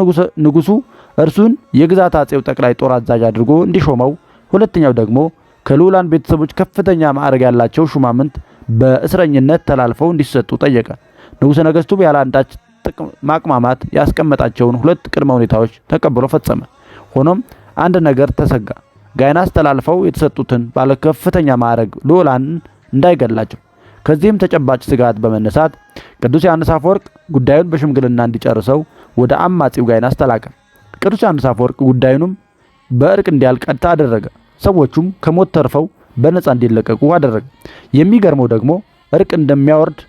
ንጉሱ እርሱን የግዛት አጼው ጠቅላይ ጦር አዛዥ አድርጎ እንዲሾመው፣ ሁለተኛው ደግሞ ከልዑላን ቤተሰቦች ከፍተኛ ማዕረግ ያላቸው ሹማምንት በእስረኝነት ተላልፈው እንዲሰጡ ጠየቀ። ንጉሠ ነገሥቱ ያለ አንዳች ማቅማማት ያስቀመጣቸውን ሁለት ቅድመ ሁኔታዎች ተቀብሎ ፈጸመ። ሆኖም አንድ ነገር ተሰጋ። ጋይናስ ተላልፈው የተሰጡትን ባለ ከፍተኛ ማዕረግ ልዑላን እንዳይገድላቸው። ከዚህም ተጨባጭ ስጋት በመነሳት ቅዱስ ዮሐንስ አፈወርቅ ጉዳዩን በሽምግልና እንዲጨርሰው ወደ አማጺው ጋይናስ ተላከ። ቅዱስ ዮሐንስ አፈወርቅ ጉዳዩንም በእርቅ እንዲያልቅ አደረገ። ሰዎቹም ከሞት ተርፈው በነፃ እንዲለቀቁ አደረገ። የሚገርመው ደግሞ እርቅ እንደሚያወርድ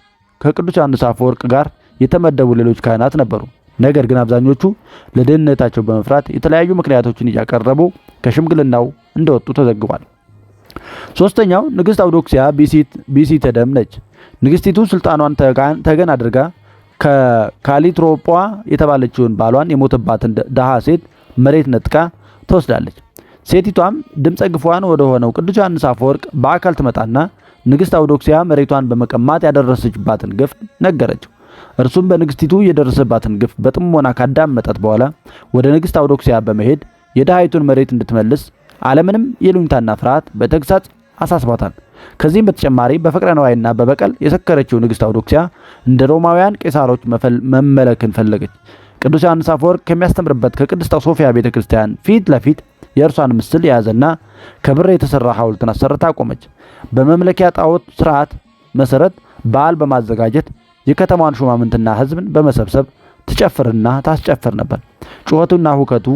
ከቅዱስ ዮሐንስ አፈወርቅ ጋር የተመደቡ ሌሎች ካህናት ነበሩ። ነገር ግን አብዛኞቹ ለደህንነታቸው በመፍራት የተለያዩ ምክንያቶችን እያቀረቡ ከሽምግልናው እንደወጡ ተዘግቧል። ሶስተኛው ንግስት አውዶክሲያ ቢሲተደም ነች። ንግስቲቱ ስልጣኗን ተገን አድርጋ ከካሊትሮጳ የተባለችውን ባሏን የሞተባትን ደሃ ሴት መሬት ነጥቃ ትወስዳለች። ሴቲቷም ድምፀ ግፏን ወደ ሆነው ቅዱስ ዮሐንስ አፈወርቅ በአካል ትመጣና ንግስት አውዶክሲያ መሬቷን በመቀማት ያደረሰችባትን ግፍ ነገረችው። እርሱም በንግስቲቱ የደረሰባትን ግፍ በጥሞና ካዳመጣት በኋላ ወደ ንግስት አውዶክሲያ በመሄድ የድሃይቱን መሬት እንድትመልስ አለምንም የሉኝታና ፍርሃት በተግሳጽ አሳስቧታል። ከዚህም በተጨማሪ በፍቅረ ነዋይና በበቀል የሰከረችው ንግስት አውዶክሲያ እንደ ሮማውያን ቄሳሮች መመለክን ፈለገች። ቅዱስ ዮሐንስ አፈወርቅ ከሚያስተምርበት ከቅድስት ሶፊያ ቤተክርስቲያን ፊት ለፊት የእርሷን ምስል የያዘና ከብር የተሰራ ሐውልትን አሰርታ ቆመች። በመምለኪያ ጣዖት ስርዓት መሰረት በዓል በማዘጋጀት የከተማዋን ሹማምንትና ሕዝብን በመሰብሰብ ትጨፍርና ታስጨፍር ነበር። ጩኸቱና ሁከቱ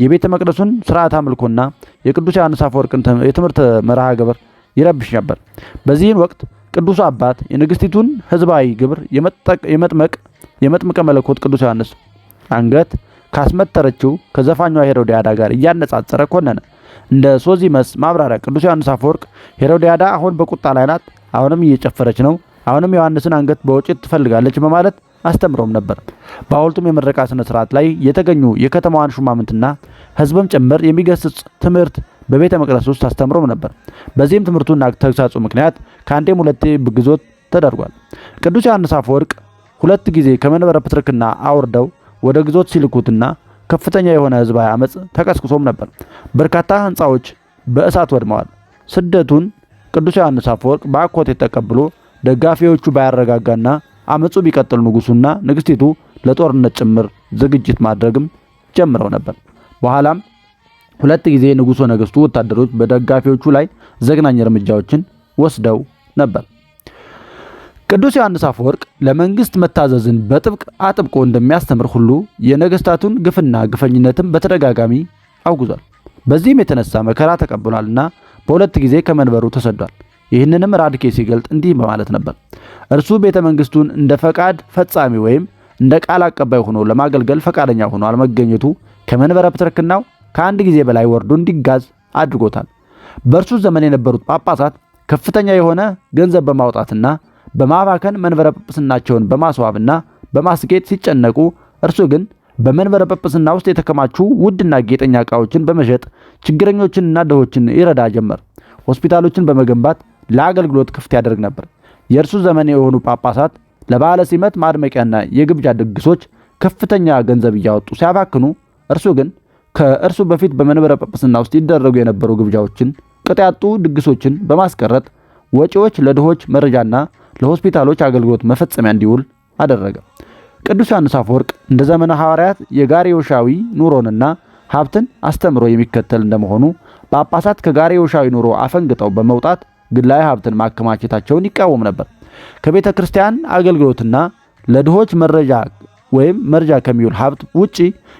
የቤተ መቅደሱን ስርዓት አምልኮና የቅዱስ ዮሐንስ አፈወርቅን የትምህርት መርሃ ግብር ይረብሽ ነበር። በዚህን ወቅት ቅዱስ አባት የንግስቲቱን ህዝባዊ ግብር የመጥምቀ መለኮት ቅዱስ ዮሐንስ አንገት ካስመተረችው ከዘፋኟ ሄሮዲያዳ ጋር እያነጻጸረ ኮነነ። እንደ ሶዚመስ ማብራሪያ ቅዱስ ዮሐንስ አፈወርቅ ሄሮዲያዳ አሁን በቁጣ ላይ ናት፣ አሁንም እየጨፈረች ነው፣ አሁንም ዮሐንስን አንገት በወጭት ትፈልጋለች በማለት አስተምሮም ነበር። በሐውልቱም የምረቃ ስነ ስርዓት ላይ የተገኙ የከተማዋን ሹማምንትና ህዝብም ጭምር የሚገስጽ ትምህርት በቤተ መቅደስ ውስጥ አስተምሮም ነበር። በዚህም ትምህርቱና ተግሳጹ ምክንያት ከአንዴም ሁለቴ ግዞት ተደርጓል። ቅዱስ ዮሐንስ አፈወርቅ ሁለት ጊዜ ከመንበረ ፕትርክና አውርደው ወደ ግዞት ሲልኩትና ከፍተኛ የሆነ ህዝባዊ አመጽ ተቀስቅሶም ነበር። በርካታ ህንፃዎች በእሳት ወድመዋል። ስደቱን ቅዱስ ዮሐንስ አፈወርቅ በአኮቴት ተቀብሎ ደጋፊዎቹ ባያረጋጋና አመጹ ቢቀጥል ንጉሱና ንግስቲቱ ለጦርነት ጭምር ዝግጅት ማድረግም ጀምረው ነበር። በኋላም ሁለት ጊዜ ንጉሶ ነገስቱ ወታደሮች በደጋፊዎቹ ላይ ዘግናኝ እርምጃዎችን ወስደው ነበር። ቅዱስ ዮሐንስ አፈወርቅ ለመንግስት መታዘዝን በጥብቅ አጥብቆ እንደሚያስተምር ሁሉ የነገስታቱን ግፍና ግፈኝነትም በተደጋጋሚ አውግዟል። በዚህም የተነሳ መከራ ተቀብሏልና በሁለት ጊዜ ከመንበሩ ተሰዷል። ይህንንም ራድኬ ሲገልጥ እንዲህ በማለት ነበር። እርሱ ቤተ መንግስቱን እንደ ፈቃድ ፈጻሚ ወይም እንደ ቃል አቀባይ ሆኖ ለማገልገል ፈቃደኛ ሆኖ አለመገኘቱ ከመንበረ ፕትርክናው ከአንድ ጊዜ በላይ ወርዶ እንዲጋዝ አድርጎታል። በእርሱ ዘመን የነበሩት ጳጳሳት ከፍተኛ የሆነ ገንዘብ በማውጣትና በማባከን መንበረ ጵጵስናቸውን በማስዋብና በማስጌጥ ሲጨነቁ፣ እርሱ ግን በመንበረ ጵጵስና ውስጥ የተከማቹ ውድና ጌጠኛ ዕቃዎችን በመሸጥ ችግረኞችንና ድሆችን ይረዳ ጀመር። ሆስፒታሎችን በመገንባት ለአገልግሎት ክፍት ያደርግ ነበር። የእርሱ ዘመን የሆኑ ጳጳሳት ለበዓለ ሲመት ማድመቂያና የግብዣ ድግሶች ከፍተኛ ገንዘብ እያወጡ ሲያባክኑ፣ እርሱ ግን ከእርሱ በፊት በመንበረ ጵጵስና ውስጥ ይደረጉ የነበሩ ግብዣዎችን፣ ቅጥ ያጡ ድግሶችን በማስቀረት ወጪዎች ለድሆች መረጃና ለሆስፒታሎች አገልግሎት መፈጸሚያ እንዲውል አደረገ። ቅዱስ ዮሐንስ አፈወርቅ እንደ ዘመነ ሐዋርያት የጋርዮሻዊ ኑሮንና ሀብትን አስተምሮ የሚከተል እንደመሆኑ ጳጳሳት ከጋርዮሻዊ ኑሮ አፈንግጠው በመውጣት ግላዊ ሀብትን ማከማቸታቸውን ይቃወም ነበር። ከቤተ ክርስቲያን አገልግሎትና ለድሆች መርጃ ከሚውል ሀብት ውጪ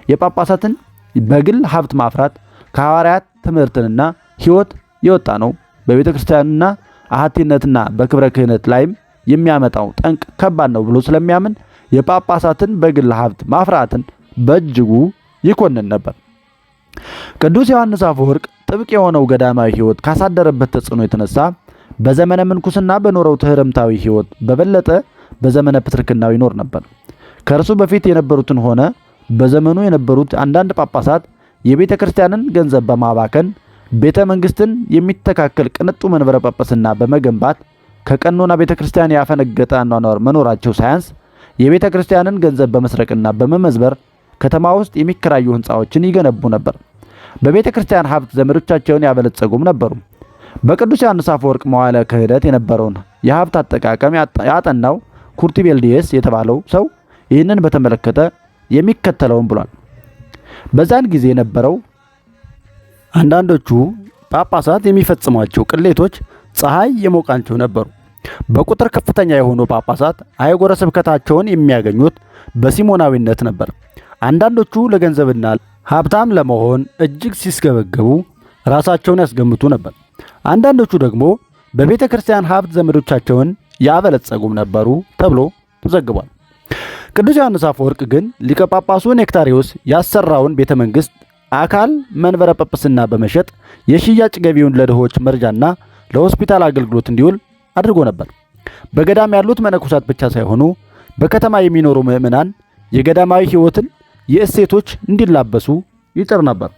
የጳጳሳትን በግል ሀብት ማፍራት ከሐዋርያት ትምህርትንና ሕይወት የወጣ ነው። በቤተ ክርስቲያንና አሃቲነትና በክብረ ክህነት ላይም የሚያመጣው ጠንቅ ከባድ ነው ብሎ ስለሚያምን የጳጳሳትን በግል ሀብት ማፍራትን በእጅጉ ይኮንን ነበር። ቅዱስ ዮሐንስ አፈወርቅ ጥብቅ የሆነው ገዳማዊ ሕይወት ካሳደረበት ተጽዕኖ የተነሳ በዘመነ ምንኩስና በኖረው ትህርምታዊ ሕይወት በበለጠ በዘመነ ፕትርክናው ይኖር ነበር። ከእርሱ በፊት የነበሩትን ሆነ በዘመኑ የነበሩት አንዳንድ ጳጳሳት የቤተ ክርስቲያንን ገንዘብ በማባከን ቤተ መንግስትን የሚተካከል ቅንጡ መንበረ ጳጳስና በመገንባት ከቀኖና ቤተ ክርስቲያን ያፈነገጠ አኗኗር መኖራቸው ሳያንስ የቤተ ክርስቲያንን ገንዘብ በመስረቅና በመመዝበር ከተማ ውስጥ የሚከራዩ ህንፃዎችን ይገነቡ ነበር። በቤተ ክርስቲያን ሀብት ዘመዶቻቸውን ያበለጸጉም ነበሩ። በቅዱስ ዮሐንስ አፈወርቅ መዋዕለ ክህደት የነበረውን የሀብት አጠቃቀም ያጠናው ኩርቲቤልዲየስ የተባለው ሰው ይህንን በተመለከተ የሚከተለውን ብሏል። በዛን ጊዜ የነበረው አንዳንዶቹ ጳጳሳት የሚፈጽሟቸው ቅሌቶች ፀሐይ የሞቃቸው ነበሩ። በቁጥር ከፍተኛ የሆኑ ጳጳሳት አህጉረ ስብከታቸውን የሚያገኙት በሲሞናዊነት ነበር። አንዳንዶቹ ለገንዘብና ሀብታም ለመሆን እጅግ ሲስገበገቡ ራሳቸውን ያስገምቱ ነበር። አንዳንዶቹ ደግሞ በቤተ ክርስቲያን ሀብት ዘመዶቻቸውን ያበለጸጉም ነበሩ ተብሎ ተዘግቧል። ቅዱስ ዮሐንስ አፈወርቅ ግን ሊቀ ጳጳሱ ኔክታሪዎስ ያሰራውን ቤተ መንግስት አካል መንበረ ጵጵስና በመሸጥ የሽያጭ ገቢውን ለድሆች መርጃና ለሆስፒታል አገልግሎት እንዲውል አድርጎ ነበር። በገዳም ያሉት መነኮሳት ብቻ ሳይሆኑ በከተማ የሚኖሩ ምዕመናን የገዳማዊ ሕይወትን የእሴቶች እንዲላበሱ ይጥር ነበር።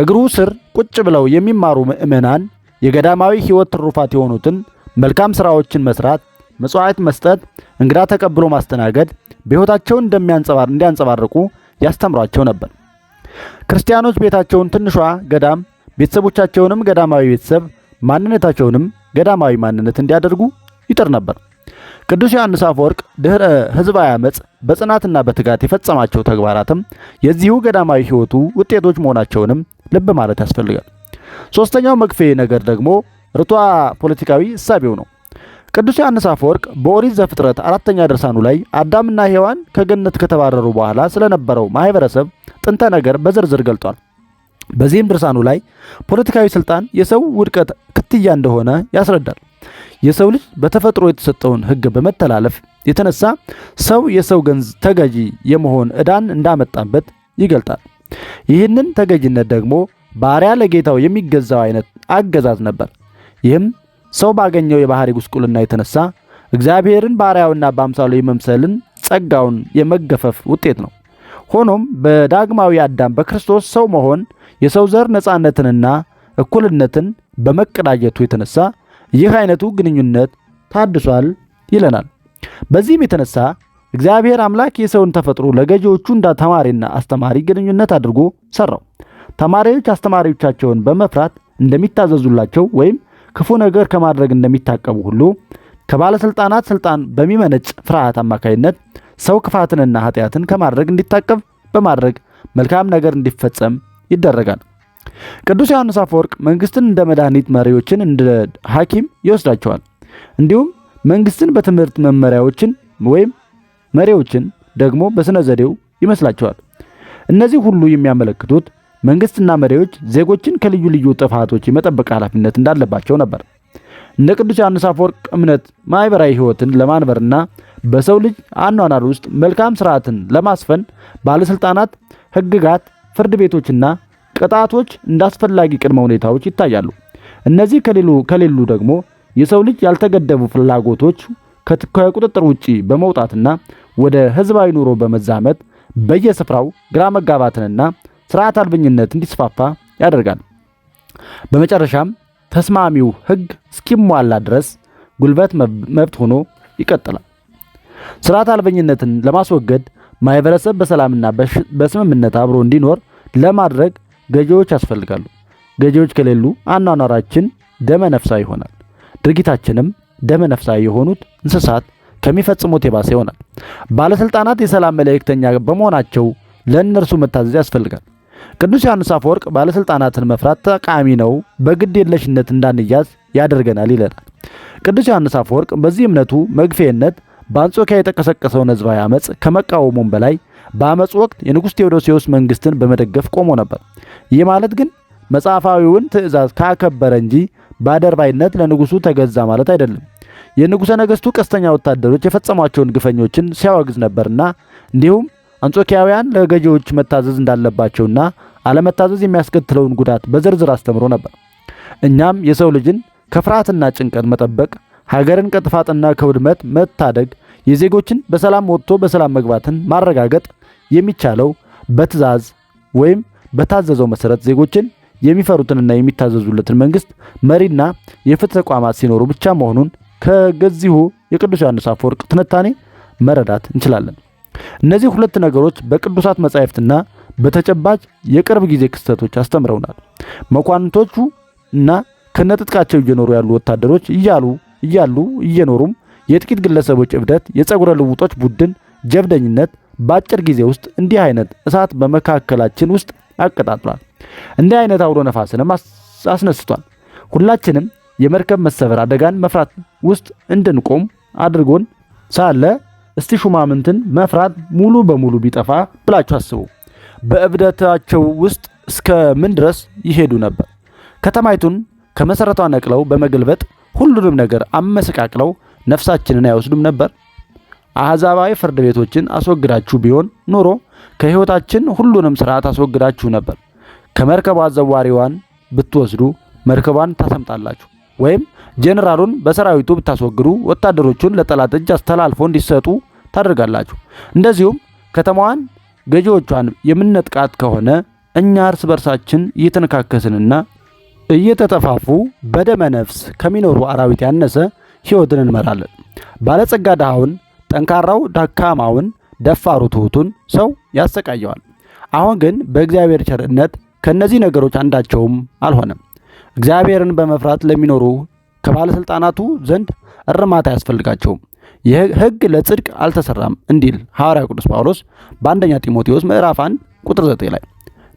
እግሩ ስር ቁጭ ብለው የሚማሩ ምዕመናን የገዳማዊ ሕይወት ትሩፋት የሆኑትን መልካም ሥራዎችን መስራት፣ መሥዋዕት መስጠት፣ እንግዳ ተቀብሎ ማስተናገድ በሕይወታቸው እንዲያንጸባርቁ ያስተምሯቸው ነበር። ክርስቲያኖች ቤታቸውን ትንሿ ገዳም፣ ቤተሰቦቻቸውንም ገዳማዊ ቤተሰብ፣ ማንነታቸውንም ገዳማዊ ማንነት እንዲያደርጉ ይጥር ነበር። ቅዱስ ዮሐንስ አፈወርቅ ድኅረ ሕዝባዊ ዓመፅ በጽናትና በትጋት የፈጸማቸው ተግባራትም የዚሁ ገዳማዊ ሕይወቱ ውጤቶች መሆናቸውንም ልብ ማለት ያስፈልጋል። ሦስተኛው መግፌ ነገር ደግሞ ርቱዕ ፖለቲካዊ እሳቤው ነው። ቅዱስ ዮሐንስ አፈወርቅ በኦሪት ዘፍጥረት 4ኛ ድርሳኑ ላይ አዳምና ሔዋን ከገነት ከተባረሩ በኋላ ስለነበረው ማህበረሰብ ጥንተ ነገር በዝርዝር ገልጧል። በዚህም ድርሳኑ ላይ ፖለቲካዊ ስልጣን የሰው ውድቀት ክትያ እንደሆነ ያስረዳል። የሰው ልጅ በተፈጥሮ የተሰጠውን ሕግ በመተላለፍ የተነሳ ሰው የሰው ተገዢ የመሆን ዕዳን እንዳመጣበት ይገልጣል። ይህንን ተገዥነት ደግሞ ባሪያ ለጌታው የሚገዛው አይነት አገዛዝ ነበር። ይህም ሰው ባገኘው የባህሪ ጉስቁልና የተነሳ እግዚአብሔርን ባሪያውና በአምሳሉ የመምሰልን ጸጋውን የመገፈፍ ውጤት ነው። ሆኖም በዳግማዊ አዳም በክርስቶስ ሰው መሆን የሰው ዘር ነፃነትንና እኩልነትን በመቀዳጀቱ የተነሳ ይህ አይነቱ ግንኙነት ታድሷል ይለናል። በዚህም የተነሳ እግዚአብሔር አምላክ የሰውን ተፈጥሮ ለገዢዎቹ እንደ ተማሪና አስተማሪ ግንኙነት አድርጎ ሰራው። ተማሪዎች አስተማሪዎቻቸውን በመፍራት እንደሚታዘዙላቸው ወይም ክፉ ነገር ከማድረግ እንደሚታቀቡ ሁሉ ከባለስልጣናት ስልጣን በሚመነጭ ፍርሃት አማካይነት ሰው ክፋትንና ኃጢአትን ከማድረግ እንዲታቀብ በማድረግ መልካም ነገር እንዲፈጸም ይደረጋል። ቅዱስ ዮሐንስ አፈወርቅ መንግስትን እንደ መድኃኒት፣ መሪዎችን እንደ ሐኪም ይወስዳቸዋል። እንዲሁም መንግስትን በትምህርት መመሪያዎችን ወይም መሪዎችን ደግሞ በስነ ዘዴው ይመስላቸዋል። እነዚህ ሁሉ የሚያመለክቱት መንግስትና መሪዎች ዜጎችን ከልዩ ልዩ ጥፋቶች የመጠበቅ ኃላፊነት እንዳለባቸው ነበር። እንደ ቅዱስ ዮሐንስ አፈወርቅ እምነት ማህበራዊ ሕይወትን ለማንበርና በሰው ልጅ አኗኗር ውስጥ መልካም ስርዓትን ለማስፈን ባለስልጣናት፣ ሕግጋት፣ ፍርድ ቤቶችና ቅጣቶች እንዳስፈላጊ ቅድመ ሁኔታዎች ይታያሉ። እነዚህ ከሌሉ ደግሞ የሰው ልጅ ያልተገደቡ ፍላጎቶች ከቁጥጥር ውጪ በመውጣትና ወደ ህዝባዊ ኑሮ በመዛመት በየስፍራው ግራ መጋባትንና ስርዓት አልበኝነት እንዲስፋፋ ያደርጋል። በመጨረሻም ተስማሚው ህግ እስኪሟላ ድረስ ጉልበት መብት ሆኖ ይቀጥላል። ስርዓት አልበኝነትን ለማስወገድ ማህበረሰብ በሰላምና በስምምነት አብሮ እንዲኖር ለማድረግ ገዢዎች ያስፈልጋሉ። ገዢዎች ከሌሉ አኗኗራችን ደመ ነፍሳዊ ይሆናል። ድርጊታችንም ደመ ነፍሳዊ የሆኑት እንስሳት ከሚፈጽሙት የባሰ ይሆናል። ባለስልጣናት የሰላም መልእክተኛ በመሆናቸው ለእነርሱ መታዘዝ ያስፈልጋል። ቅዱስ ዮሐንስ አፈወርቅ ባለስልጣናትን መፍራት ጠቃሚ ነው፣ በግድ የለሽነት እንዳንያዝ ያደርገናል ይለናል። ቅዱስ ዮሐንስ አፈወርቅ በዚህ እምነቱ መግፌነት በአንጾኪያ የተቀሰቀሰውን ህዝባዊ አመፅ ከመቃወሙም በላይ በአመፁ ወቅት የንጉሥ ቴዎዶሲዎስ መንግስትን በመደገፍ ቆሞ ነበር። ይህ ማለት ግን መጽሐፋዊውን ትእዛዝ ካከበረ እንጂ በአደርባይነት ለንጉሱ ተገዛ ማለት አይደለም። የንጉሠ ነገሥቱ ቀስተኛ ወታደሮች የፈጸሟቸውን ግፈኞችን ሲያወግዝ ነበርና እንዲሁም አንጾኪያውያን ለገዢዎች መታዘዝ እንዳለባቸውና አለመታዘዝ የሚያስከትለውን ጉዳት በዝርዝር አስተምሮ ነበር። እኛም የሰው ልጅን ከፍርሃትና ጭንቀት መጠበቅ፣ ሀገርን ከጥፋትና ከውድመት መታደግ፣ የዜጎችን በሰላም ወጥቶ በሰላም መግባትን ማረጋገጥ የሚቻለው በትእዛዝ ወይም በታዘዘው መሰረት ዜጎችን የሚፈሩትንና የሚታዘዙለትን መንግስት፣ መሪና የፍትህ ተቋማት ሲኖሩ ብቻ መሆኑን ከገዚሁ የቅዱስ ዮሐንስ አፈወርቅ ትንታኔ መረዳት እንችላለን። እነዚህ ሁለት ነገሮች በቅዱሳት መጻሕፍትና በተጨባጭ የቅርብ ጊዜ ክስተቶች አስተምረውናል። መኳንንቶቹ እና ከነጥጥቃቸው እየኖሩ ያሉ ወታደሮች እየኖሩም የጥቂት ግለሰቦች እብደት፣ የፀጉረ ልውጦች ቡድን ጀብደኝነት በአጭር ጊዜ ውስጥ እንዲህ አይነት እሳት በመካከላችን ውስጥ አቀጣጥሏል። እንዲህ አይነት አውሎ ነፋስንም አስነስቷል። ሁላችንም የመርከብ መሰበር አደጋን መፍራት ውስጥ እንድንቆም አድርጎን ሳለ እስቲ ሹማምንትን መፍራት ሙሉ በሙሉ ቢጠፋ ብላችሁ አስቡ። በእብደታቸው ውስጥ እስከ ምን ድረስ ይሄዱ ነበር? ከተማይቱን ከመሰረቷ ነቅለው በመገልበጥ ሁሉንም ነገር አመሰቃቅለው ነፍሳችንን አይወስዱም ነበር? አሕዛባዊ ፍርድ ቤቶችን አስወግዳችሁ ቢሆን ኖሮ ከሕይወታችን ሁሉንም ስርዓት አስወግዳችሁ ነበር። ከመርከቧ ዘዋሪዋን ብትወስዱ መርከቧን ታሰምጣላችሁ፣ ወይም ጄኔራሉን በሰራዊቱ ብታስወግዱ ወታደሮቹን ለጠላት እጅ አስተላልፎ እንዲሰጡ ታደርጋላችሁ። እንደዚሁም ከተማዋን ገዢዎቿን የምንነጥቃት ከሆነ እኛ እርስ በርሳችን እየተነካከስንና እየተጠፋፉ በደመ ነፍስ ከሚኖሩ አራዊት ያነሰ ሕይወትን እንመራለን። ባለጸጋ ድሃውን፣ ጠንካራው ደካማውን፣ ደፋሩ ትሑቱን ሰው ያሰቃየዋል። አሁን ግን በእግዚአብሔር ቸርነት ከነዚህ ነገሮች አንዳቸውም አልሆነም። እግዚአብሔርን በመፍራት ለሚኖሩ ከባለስልጣናቱ ዘንድ እርማት አያስፈልጋቸውም። ይህ ሕግ ለጽድቅ አልተሰራም እንዲል ሐዋርያው ቅዱስ ጳውሎስ በአንደኛ ጢሞቴዎስ ምዕራፍ 1 ቁጥር 9 ላይ።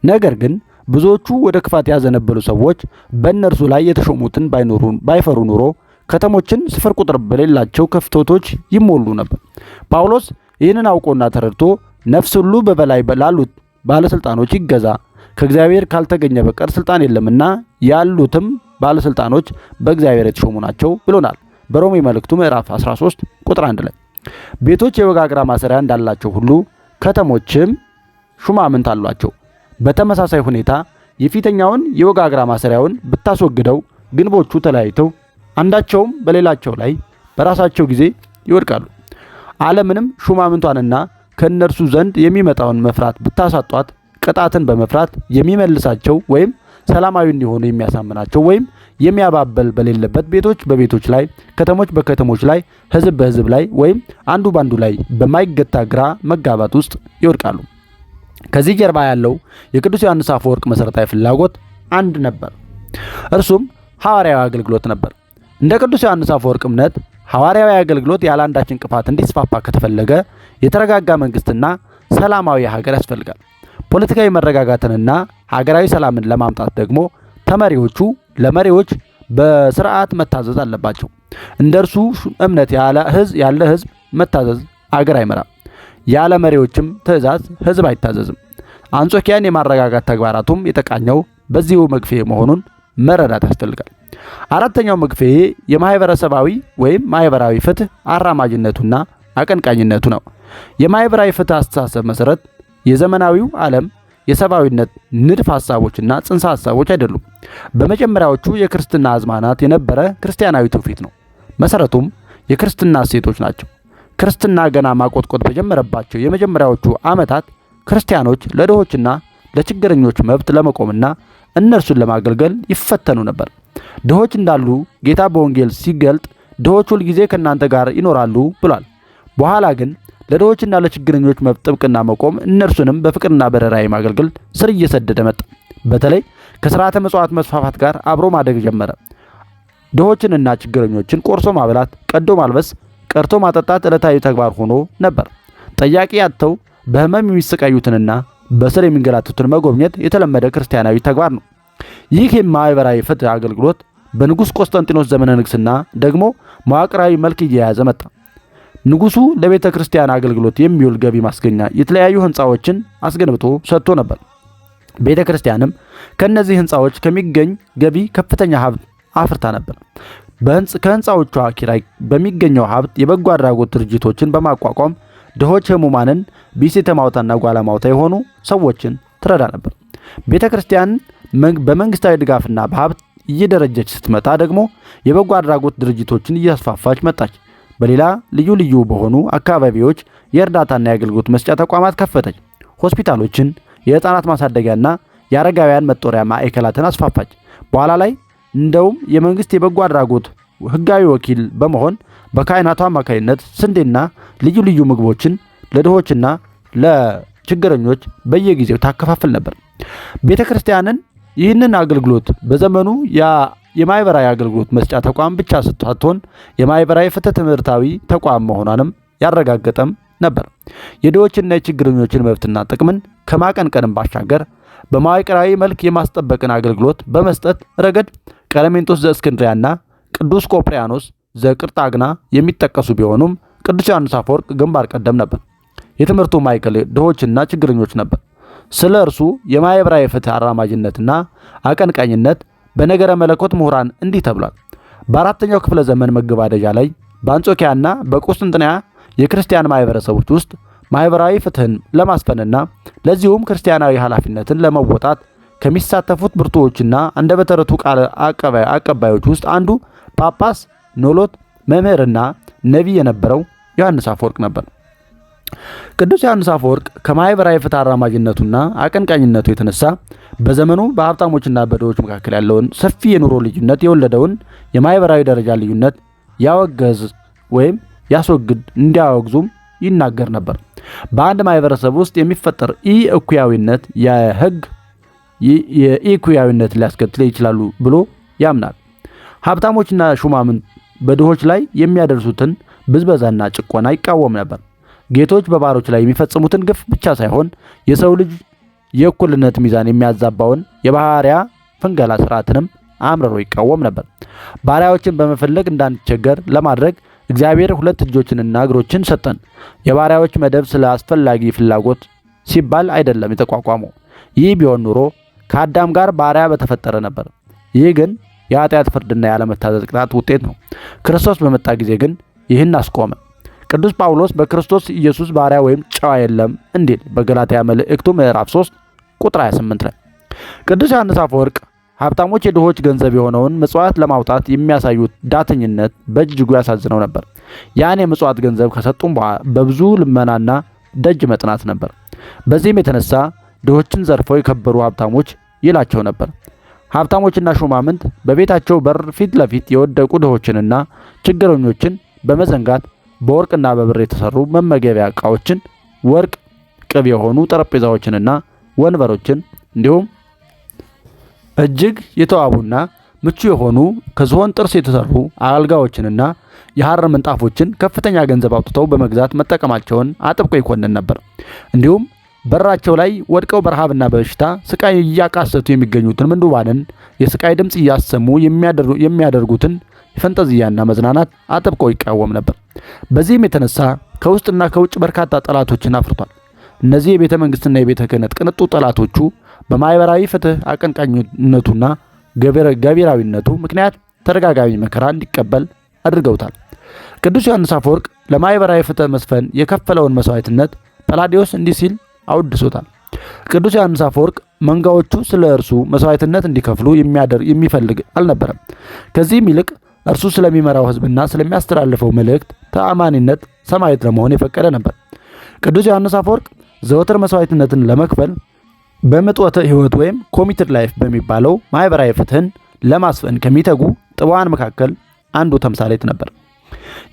ነገር ግን ብዙዎቹ ወደ ክፋት ያዘነበሉ ሰዎች በእነርሱ ላይ የተሾሙትን ባይፈሩ ኑሮ ከተሞችን ስፍር ቁጥር በሌላቸው ክፍተቶች ይሞሉ ነበር። ጳውሎስ ይህንን አውቆና ተረድቶ ነፍስ ሁሉ በበላይ ላሉት ባለስልጣኖች ይገዛ፣ ከእግዚአብሔር ካልተገኘ በቀር ስልጣን የለምና ያሉትም ባለስልጣኖች በእግዚአብሔር የተሾሙ ናቸው ብሎናል በሮሜ መልእክቱ ምዕራፍ 13 ቁጥር 1 ላይ። ቤቶች የወጋግራ ማሰሪያ እንዳላቸው ሁሉ ከተሞችም ሹማምንት አሏቸው። በተመሳሳይ ሁኔታ የፊተኛውን የወጋግራ ማሰሪያውን ብታስወግደው ግንቦቹ ተለያይተው አንዳቸውም በሌላቸው ላይ በራሳቸው ጊዜ ይወድቃሉ። ዓለምንም ሹማምንቷንና ከእነርሱ ዘንድ የሚመጣውን መፍራት ብታሳጧት ቅጣትን በመፍራት የሚመልሳቸው ወይም ሰላማዊ እንዲሆኑ የሚያሳምናቸው ወይም የሚያባበል በሌለበት ቤቶች በቤቶች ላይ፣ ከተሞች በከተሞች ላይ፣ ሕዝብ በሕዝብ ላይ ወይም አንዱ ባንዱ ላይ በማይገታ ግራ መጋባት ውስጥ ይወድቃሉ። ከዚህ ጀርባ ያለው የቅዱስ ዮሐንስ አፈወርቅ መሠረታዊ ፍላጎት አንድ ነበር። እርሱም ሐዋርያዊ አገልግሎት ነበር። እንደ ቅዱስ ዮሐንስ አፈወርቅ እምነት ሐዋርያዊ አገልግሎት ያለ አንዳች እንቅፋት እንዲስፋፋ ከተፈለገ የተረጋጋ መንግስትና ሰላማዊ ሀገር ያስፈልጋል። ፖለቲካዊ መረጋጋትንና ሀገራዊ ሰላምን ለማምጣት ደግሞ ተመሪዎቹ ለመሪዎች በስርዓት መታዘዝ አለባቸው። እንደ እርሱ እምነት ያለ ህዝብ መታዘዝ አገር አይመራም። ያለ መሪዎችም ትእዛዝ ህዝብ አይታዘዝም። አንጾኪያን የማረጋጋት ተግባራቱም የተቃኘው በዚሁ መግፌ መሆኑን መረዳት ያስፈልጋል። አራተኛው መግፌ የማህበረሰባዊ ወይም ማህበራዊ ፍትህ አራማጅነቱና አቀንቃኝነቱ ነው። የማህበራዊ ፍትህ አስተሳሰብ መሰረት የዘመናዊው ዓለም የሰብአዊነት ንድፍ ሐሳቦችና ጽንሰ ሐሳቦች አይደሉም። በመጀመሪያዎቹ የክርስትና አዝማናት የነበረ ክርስቲያናዊ ትውፊት ነው። መሰረቱም የክርስትና እሴቶች ናቸው። ክርስትና ገና ማቆጥቆጥ በጀመረባቸው የመጀመሪያዎቹ ዓመታት ክርስቲያኖች ለድሆችና ለችግረኞች መብት ለመቆምና እነርሱን ለማገልገል ይፈተኑ ነበር። ድሆች እንዳሉ ጌታ በወንጌል ሲገልጥ ድሆች ሁል ጊዜ ከእናንተ ጋር ይኖራሉ ብሏል። በኋላ ግን ለድሆችና ለችግረኞች መብት ጥብቅና መቆም እነርሱንም በፍቅርና በርህራሄ ማገልገል ስር እየሰደደ መጣ። በተለይ ከሥርዓተ ምጽዋት መስፋፋት ጋር አብሮ ማደግ ጀመረ። ድሆችንና ችግረኞችን ቆርሶ ማብላት፣ ቀዶ ማልበስ፣ ቀርቶ ማጠጣት ዕለታዊ ተግባር ሆኖ ነበር። ጠያቂ አጥተው በሕመም የሚሰቃዩትንና በስር የሚንገላቱትን መጎብኘት የተለመደ ክርስቲያናዊ ተግባር ነው። ይህ የማህበራዊ ፍትህ አገልግሎት በንጉሥ ቆስጠንጢኖስ ዘመነ ንግስና ደግሞ መዋቅራዊ መልክ እየያዘ መጣ። ንጉሱ ለቤተ ክርስቲያን አገልግሎት የሚውል ገቢ ማስገኛ የተለያዩ ህንፃዎችን አስገንብቶ ሰጥቶ ነበር። ቤተ ክርስቲያንም ከነዚህ ህንፃዎች ከሚገኝ ገቢ ከፍተኛ ሀብት አፍርታ ነበር። ከህንፃዎቿ ኪራይ በሚገኘው ሀብት የበጎ አድራጎት ድርጅቶችን በማቋቋም ድሆች፣ ህሙማንን፣ ቢሴተ ማውታና ጓላማውታ የሆኑ ሰዎችን ትረዳ ነበር። ቤተ ክርስቲያን በመንግስታዊ ድጋፍና በሀብት እየደረጀች ስትመጣ ደግሞ የበጎ አድራጎት ድርጅቶችን እያስፋፋች መጣች። በሌላ ልዩ ልዩ በሆኑ አካባቢዎች የእርዳታና የአገልግሎት መስጫ ተቋማት ከፈተች። ሆስፒታሎችን፣ የህፃናት ማሳደጊያና የአረጋውያን መጦሪያ ማዕከላትን አስፋፋች። በኋላ ላይ እንደውም የመንግስት የበጎ አድራጎት ህጋዊ ወኪል በመሆን በካህናቱ አማካይነት ስንዴና ልዩ ልዩ ምግቦችን ለድሆችና ለችግረኞች በየጊዜው ታከፋፍል ነበር። ቤተ ክርስቲያንን ይህንን አገልግሎት በዘመኑ የማህበራዊ አገልግሎት መስጫ ተቋም ብቻ ሳትሆን የማህበራዊ ፍትህ ትምህርታዊ ተቋም መሆኗንም ያረጋገጠም ነበር። የድሆችና የችግረኞችን መብትና ጥቅምን ከማቀንቀንም ባሻገር በመዋቅራዊ መልክ የማስጠበቅን አገልግሎት በመስጠት ረገድ ቀለሜንጦስ ዘእስክንድርያና ቅዱስ ቆጵርያኖስ ዘቅርጣግና የሚጠቀሱ ቢሆኑም ቅዱስ ዮሐንስ አፈወርቅ ግንባር ቀደም ነበር። የትምህርቱ ማዕከል ድሆችና ችግረኞች ነበር። ስለ እርሱ የማህበራዊ ፍትህ አራማጅነትና አቀንቃኝነት በነገረ መለኮት ምሁራን እንዲህ ተብሏል። በአራተኛው ክፍለ ዘመን መገባደጃ ላይ በአንጾኪያና በቁስጥንጥንያ የክርስቲያን ማህበረሰቦች ውስጥ ማህበራዊ ፍትህን ለማስፈንና ለዚሁም ክርስቲያናዊ ኃላፊነትን ለመወጣት ከሚሳተፉት ብርቱዎችና አንደበተ ርቱዕ ቃል አቀባዮች ውስጥ አንዱ ጳጳስ፣ ኖሎት፣ መምህርና ነቢይ የነበረው ዮሐንስ አፈወርቅ ነበር። ቅዱስ ዮሐንስ አፈወርቅ ከማኅበራዊ ፍትሕ አራማጅነቱና አቀንቃኝነቱ የተነሳ በዘመኑ በሀብታሞችና በድሆች መካከል ያለውን ሰፊ የኑሮ ልዩነት የወለደውን የማኅበራዊ ደረጃ ልዩነት ያወገዝ ወይም ያስወግድ እንዲያወግዙም ይናገር ነበር። በአንድ ማኅበረሰብ ውስጥ የሚፈጠር ኢእኩያዊነት የሕግ የኢኩያዊነት ሊያስከትል ይችላሉ ብሎ ያምናል። ሀብታሞችና ሹማምንት በድሆች ላይ የሚያደርሱትን ብዝበዛና ጭቆና ይቃወም ነበር። ጌቶች በባሮች ላይ የሚፈጽሙትን ግፍ ብቻ ሳይሆን የሰው ልጅ የእኩልነት ሚዛን የሚያዛባውን የባህሪያ ፍንገላ ስርዓትንም አምርሮ ይቃወም ነበር። ባሪያዎችን በመፈለግ እንዳንቸገር ለማድረግ እግዚአብሔር ሁለት እጆችንና እግሮችን ሰጠን። የባሪያዎች መደብ ስለ አስፈላጊ ፍላጎት ሲባል አይደለም የተቋቋመው። ይህ ቢሆን ኑሮ ከአዳም ጋር ባሪያ በተፈጠረ ነበር። ይህ ግን የኃጢአት ፍርድና ያለመታዘዝ ቅጣት ውጤት ነው። ክርስቶስ በመጣ ጊዜ ግን ይህን አስቆመ። ቅዱስ ጳውሎስ በክርስቶስ ኢየሱስ ባሪያ ወይም ጨዋ የለም እንዲል በገላትያ መልእክቱ ምዕራፍ 3 ቁጥር 28 ላይ። ቅዱስ ዮሐንስ አፈወርቅ ሀብታሞች የድሆች ገንዘብ የሆነውን ምጽዋት ለማውጣት የሚያሳዩት ዳተኝነት በእጅጉ ያሳዝነው ነበር። ያን የምጽዋት ገንዘብ ከሰጡም በብዙ ልመናና ደጅ መጥናት ነበር። በዚህም የተነሳ ድሆችን ዘርፈው የከበሩ ሀብታሞች ይላቸው ነበር። ሀብታሞችና ሹማምንት በቤታቸው በር ፊት ለፊት የወደቁ ድሆችንና ችግረኞችን በመዘንጋት በወርቅና በብር የተሰሩ መመገቢያ ዕቃዎችን፣ ወርቅ ቅብ የሆኑ ጠረጴዛዎችንና ወንበሮችን እንዲሁም እጅግ የተዋቡና ምቹ የሆኑ ከዝሆን ጥርስ የተሰሩ አልጋዎችንና የሐር ምንጣፎችን ከፍተኛ ገንዘብ አውጥተው በመግዛት መጠቀማቸውን አጥብቆ ይኮንን ነበር። እንዲሁም በራቸው ላይ ወድቀው በረሃብና በበሽታ ስቃይ እያቃሰቱ የሚገኙትን ምንዱባንን የስቃይ ድምፅ እያሰሙ የሚያደርጉትን የፈንጠዝያና መዝናናት አጥብቆ ይቃወም ነበር። በዚህም የተነሳ ከውስጥና ከውጭ በርካታ ጠላቶችን አፍርቷል። እነዚህ የቤተ መንግስትና የቤተ ክህነት ቅንጡ ጠላቶቹ በማኅበራዊ ፍትሕ አቀንቃኝነቱና ገቢራዊነቱ ምክንያት ተደጋጋሚ መከራ እንዲቀበል አድርገውታል። ቅዱስ ዮሐንስ አፈወርቅ ለማኅበራዊ ፍትሕ መስፈን የከፈለውን መስዋዕትነት ጳላዲዮስ እንዲህ ሲል አውድሶታል። ቅዱስ ዮሐንስ አፈወርቅ መንጋዎቹ ስለ እርሱ መስዋዕትነት እንዲከፍሉ የሚፈልግ አልነበረም። ከዚህም ይልቅ እርሱ ስለሚመራው ሕዝብና ስለሚያስተላልፈው መልእክት ተአማኒነት ሰማዕት ለመሆን የፈቀደ ነበር። ቅዱስ ዮሐንስ አፈወርቅ ዘወትር መስዋዕትነትን ለመክፈል በምጽዋተ ሕይወት ወይም ኮሚትድ ላይፍ በሚባለው ማኅበራዊ ፍትሕን ለማስፈን ከሚተጉ ጥቡዓን መካከል አንዱ ተምሳሌት ነበር።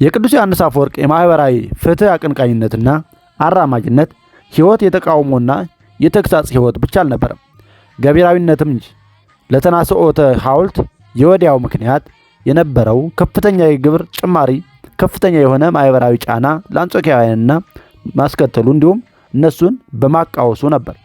የቅዱስ ዮሐንስ አፈወርቅ የማኅበራዊ ፍትሕ አቀንቃኝነትና አራማጅነት ሕይወት የተቃውሞና የተግሳጽ ሕይወት ብቻ አልነበረም፣ ገቢራዊነትም እንጂ። ለተናስኦተ ሐውልት የወዲያው ምክንያት የነበረው ከፍተኛ የግብር ጭማሪ ከፍተኛ የሆነ ማኅበራዊ ጫና ለአንጾኪያውያንና ማስከተሉ እንዲሁም እነሱን በማቃወሱ ነበር።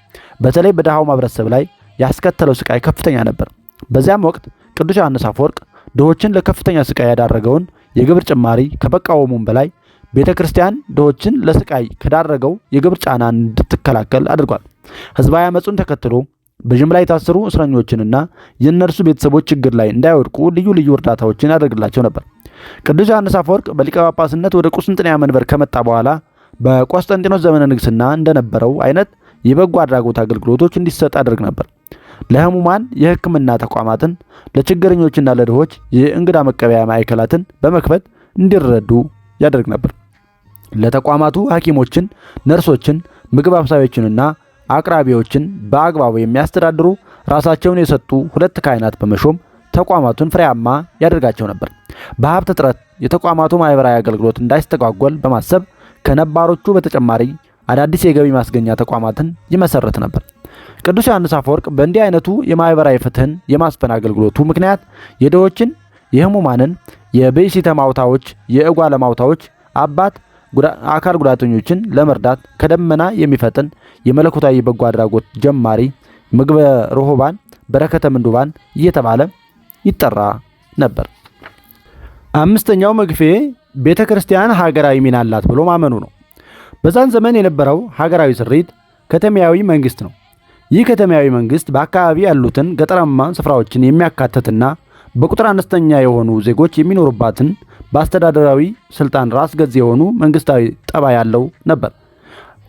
በተለይ በድሃው ማህበረሰብ ላይ ያስከተለው ስቃይ ከፍተኛ ነበር። በዚያም ወቅት ቅዱስ ዮሐንስ አፈወርቅ ድሆችን ለከፍተኛ ስቃይ ያዳረገውን የግብር ጭማሪ ከመቃወሙም በላይ ቤተ ክርስቲያን ድሆችን ለስቃይ ከዳረገው የግብር ጫና እንድትከላከል አድርጓል። ሕዝባዊ አመፁን ተከትሎ በጅምላ የታሰሩ እስረኞችንና የእነርሱ ቤተሰቦች ችግር ላይ እንዳይወድቁ ልዩ ልዩ እርዳታዎችን ያደርግላቸው ነበር። ቅዱስ ዮሐንስ አፈወርቅ በሊቀ ጳጳስነት ወደ ቁስጥንጥንያ መንበር ከመጣ በኋላ በቆስጠንጢኖስ ዘመነ ንግስና እንደነበረው አይነት የበጎ አድራጎት አገልግሎቶች እንዲሰጥ ያደርግ ነበር። ለሕሙማን የሕክምና ተቋማትን፣ ለችግረኞችና ለድሆች የእንግዳ መቀበያ ማዕከላትን በመክፈት እንዲረዱ ያደርግ ነበር። ለተቋማቱ ሐኪሞችን፣ ነርሶችን፣ ምግብ አብሳዮችንና አቅራቢዎችን በአግባቡ የሚያስተዳድሩ ራሳቸውን የሰጡ 2 ካህናት በመሾም ተቋማቱን ፍሬያማ ያደርጋቸው ነበር። በሀብት እጥረት የተቋማቱ ማኅበራዊ አገልግሎት እንዳይስተጓጎል በማሰብ ከነባሮቹ በተጨማሪ አዳዲስ የገቢ ማስገኛ ተቋማትን ይመሰረት ነበር። ቅዱስ ዮሐንስ አፈወርቅ በእንዲህ አይነቱ የማኅበራዊ ፍትሕን የማስፈን አገልግሎቱ ምክንያት የድሆችን፣ የሕሙማንን፣ የብእሲተ ማውታዎች፣ የእጓለ ማውታዎች አባት አካል ጉዳተኞችን ለመርዳት ከደመና የሚፈጥን የመለኮታዊ በጎ አድራጎት ጀማሪ ምግበ ርሁባን በረከተ ምንዱባን እየተባለ ይጠራ ነበር። 5ኛው መግፌ ቤተ ክርስቲያን ሀገራዊ ሚና አላት ብሎ ማመኑ ነው። በዛን ዘመን የነበረው ሀገራዊ ስሪት ከተማያዊ መንግስት ነው። ይህ ከተማያዊ መንግስት በአካባቢ ያሉትን ገጠራማ ስፍራዎችን የሚያካትትና በቁጥር አነስተኛ የሆኑ ዜጎች የሚኖሩባትን በአስተዳደራዊ ስልጣን ራስ ገዝ የሆኑ መንግስታዊ ጠባይ ያለው ነበር።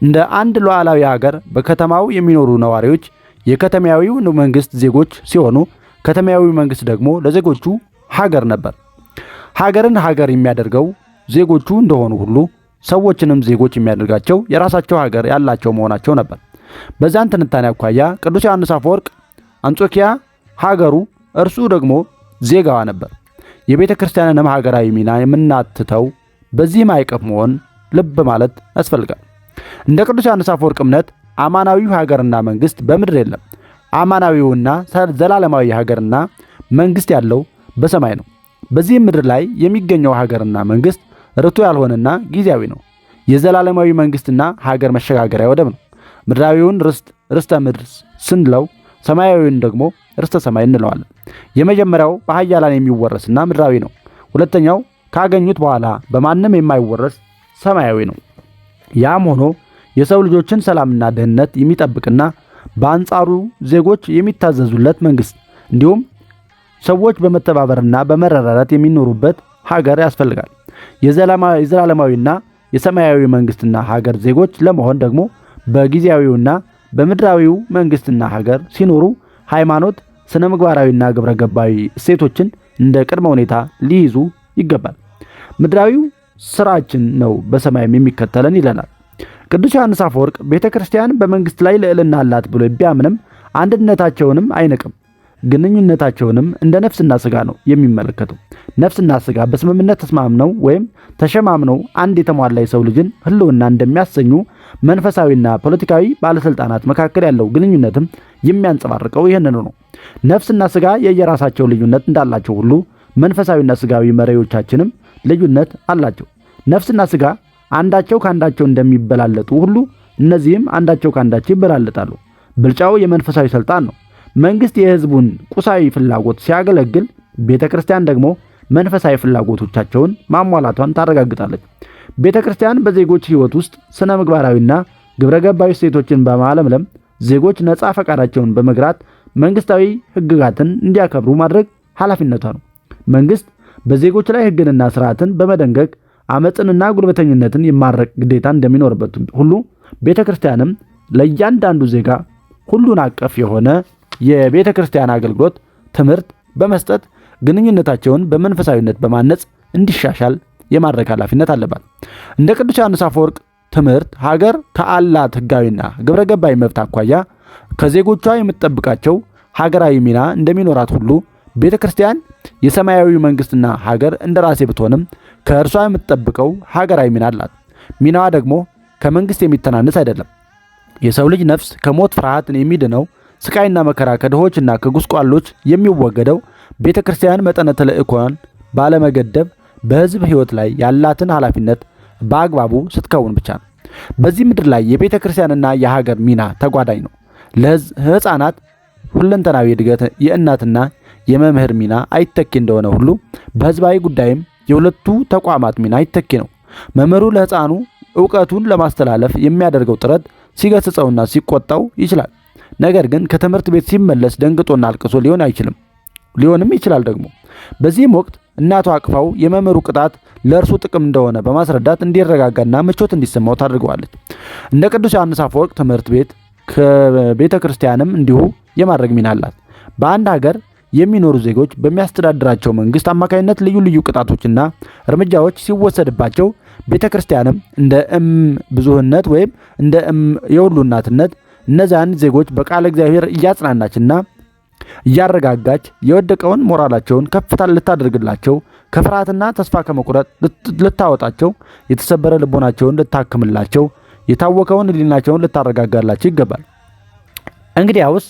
እንደ አንድ ሉዓላዊ ሀገር በከተማው የሚኖሩ ነዋሪዎች የከተማዊው መንግስት ዜጎች ሲሆኑ ከተማዊው መንግስት ደግሞ ለዜጎቹ ሀገር ነበር። ሀገርን ሀገር የሚያደርገው ዜጎቹ እንደሆኑ ሁሉ ሰዎችንም ዜጎች የሚያደርጋቸው የራሳቸው ሀገር ያላቸው መሆናቸው ነበር። በዛን ትንታኔ አኳያ ቅዱስ ዮሐንስ አፈወርቅ አንጾኪያ ሀገሩ፣ እርሱ ደግሞ ዜጋዋ ነበር። የቤተ ክርስቲያንንም ሀገራዊ ሚና የምናትተው በዚህ ማዕቀፍ መሆን ልብ ማለት ያስፈልጋል። እንደ ቅዱስ ዮሐንስ አፈወርቅ እምነት አማናዊው ሀገርና መንግስት በምድር የለም። አማናዊውና ዘላለማዊ ሀገርና መንግስት ያለው በሰማይ ነው። በዚህ ምድር ላይ የሚገኘው ሀገርና መንግስት ርቱ ያልሆነና ጊዜያዊ ነው። የዘላለማዊ መንግስትና ሀገር መሸጋገሪያ ወደብ ነው። ምድራዊውን ርስተ ምድር ስንለው ሰማያዊውን ደግሞ ርስተ ሰማይ እንለዋለን። የመጀመሪያው በኃያላን የሚወረስና ምድራዊ ነው። ሁለተኛው ካገኙት በኋላ በማንም የማይወረስ ሰማያዊ ነው። ያም ሆኖ የሰው ልጆችን ሰላምና ደህንነት የሚጠብቅና በአንጻሩ ዜጎች የሚታዘዙለት መንግስት እንዲሁም ሰዎች በመተባበርና በመረዳዳት የሚኖሩበት ሀገር ያስፈልጋል። የዘላለማዊና የሰማያዊ መንግስትና ሀገር ዜጎች ለመሆን ደግሞ በጊዜያዊውና በምድራዊው መንግስትና ሀገር ሲኖሩ ሃይማኖት፣ ስነ ምግባራዊና ግብረ ገባዊ እሴቶችን እንደ ቅድመ ሁኔታ ሊይዙ ይገባል። ምድራዊው ስራችን ነው በሰማይም የሚከተለን ይለናል ቅዱስ ዮሐንስ አፈወርቅ። ቤተ ክርስቲያን በመንግስት ላይ ልዕልና አላት ብሎ ቢያምንም አንድነታቸውንም አይንቅም። ግንኙነታቸውንም እንደ ነፍስና ስጋ ነው የሚመለከተው። ነፍስና ስጋ በስምምነት ተስማምነው ወይም ተሸማምነው አንድ የተሟላ የሰው ልጅን ህልውና እንደሚያሰኙ መንፈሳዊና ፖለቲካዊ ባለስልጣናት መካከል ያለው ግንኙነትም የሚያንጸባርቀው ይህንኑ ነው። ነፍስና ስጋ የየራሳቸው ልዩነት እንዳላቸው ሁሉ መንፈሳዊና ስጋዊ መሪዎቻችንም ልዩነት አላቸው። ነፍስና ስጋ አንዳቸው ከአንዳቸው እንደሚበላለጡ ሁሉ እነዚህም አንዳቸው ከአንዳቸው ይበላለጣሉ። ብልጫው የመንፈሳዊ ስልጣን ነው። መንግስት የህዝቡን ቁሳዊ ፍላጎት ሲያገለግል፣ ቤተ ክርስቲያን ደግሞ መንፈሳዊ ፍላጎቶቻቸውን ማሟላቷን ታረጋግጣለች። ቤተ ክርስቲያን በዜጎች ህይወት ውስጥ ስነ ምግባራዊና ግብረ ገባዊ እሴቶችን በማለምለም ዜጎች ነፃ ፈቃዳቸውን በመግራት መንግስታዊ ህግጋትን እንዲያከብሩ ማድረግ ኃላፊነቷ ነው። መንግስት በዜጎች ላይ ህግንና ስርዓትን በመደንገግ አመፅንና ጉልበተኝነትን የማድረግ ግዴታ እንደሚኖርበት ሁሉ ቤተ ክርስቲያንም ለእያንዳንዱ ዜጋ ሁሉን አቀፍ የሆነ የቤተ ክርስቲያን አገልግሎት ትምህርት በመስጠት ግንኙነታቸውን በመንፈሳዊነት በማነጽ እንዲሻሻል የማድረግ ኃላፊነት አለባት። እንደ ቅዱስ ዮሐንስ አፈወርቅ ትምህርት ሀገር ከአላት ህጋዊና ግብረ ገባዊ መብት አኳያ ከዜጎቿ የምትጠብቃቸው ሀገራዊ ሚና እንደሚኖራት ሁሉ ቤተ ክርስቲያን የሰማያዊ መንግስትና ሀገር እንደራሴ ብትሆንም ከእርሷ የምትጠብቀው ሀገራዊ ሚና አላት። ሚናዋ ደግሞ ከመንግስት የሚተናነስ አይደለም። የሰው ልጅ ነፍስ ከሞት ፍርሃትን የሚድነው ስቃይና መከራ ከድሆችና ከጉስቋሎች የሚወገደው ቤተ ክርስቲያን መጠነ ተልእኮን ባለመገደብ በህዝብ ህይወት ላይ ያላትን ኃላፊነት በአግባቡ ስትከውን ብቻ ነው። በዚህ ምድር ላይ የቤተ ክርስቲያንና የሀገር ሚና ተጓዳኝ ነው። ለህፃናት ሁለንተናዊ እድገት የእናትና የመምህር ሚና አይተኪ እንደሆነ ሁሉ በህዝባዊ ጉዳይም የሁለቱ ተቋማት ሚና አይተኪ ነው። መምህሩ ለህፃኑ ዕውቀቱን ለማስተላለፍ የሚያደርገው ጥረት ሲገስጸውና ሲቆጣው ይችላል። ነገር ግን ከትምህርት ቤት ሲመለስ ደንግጦና አልቅሶ ሊሆንም ይችላል ደግሞ። በዚህም ወቅት እናቱ አቅፋው የመምህሩ ቅጣት ለእርሱ ጥቅም እንደሆነ በማስረዳት እንዲረጋጋና ምቾት እንዲሰማው ታደርገዋለች። እንደ ቅዱስ ዮሐንስ አፈወርቅ ትምህርት ቤት ከቤተ ክርስቲያንም እንዲሁ የማድረግ ሚና አላት። በአንድ ሀገር የሚኖሩ ዜጎች በሚያስተዳድራቸው መንግስት አማካኝነት ልዩ ልዩ ቅጣቶችና እርምጃዎች ሲወሰድባቸው ቤተ ክርስቲያንም እንደ ብዙህነት ወይም እንደ የሁሉ እናትነት እነዚያን ዜጎች በቃለ እግዚአብሔር እያጽናናችና እያረጋጋች የወደቀውን ሞራላቸውን ከፍታ ልታደርግላቸው፣ ከፍርሃትና ተስፋ ከመቁረጥ ልታወጣቸው፣ የተሰበረ ልቦናቸውን ልታክምላቸው፣ የታወከውን ሕሊናቸውን ልታረጋጋላቸው ይገባል። እንግዲያውስ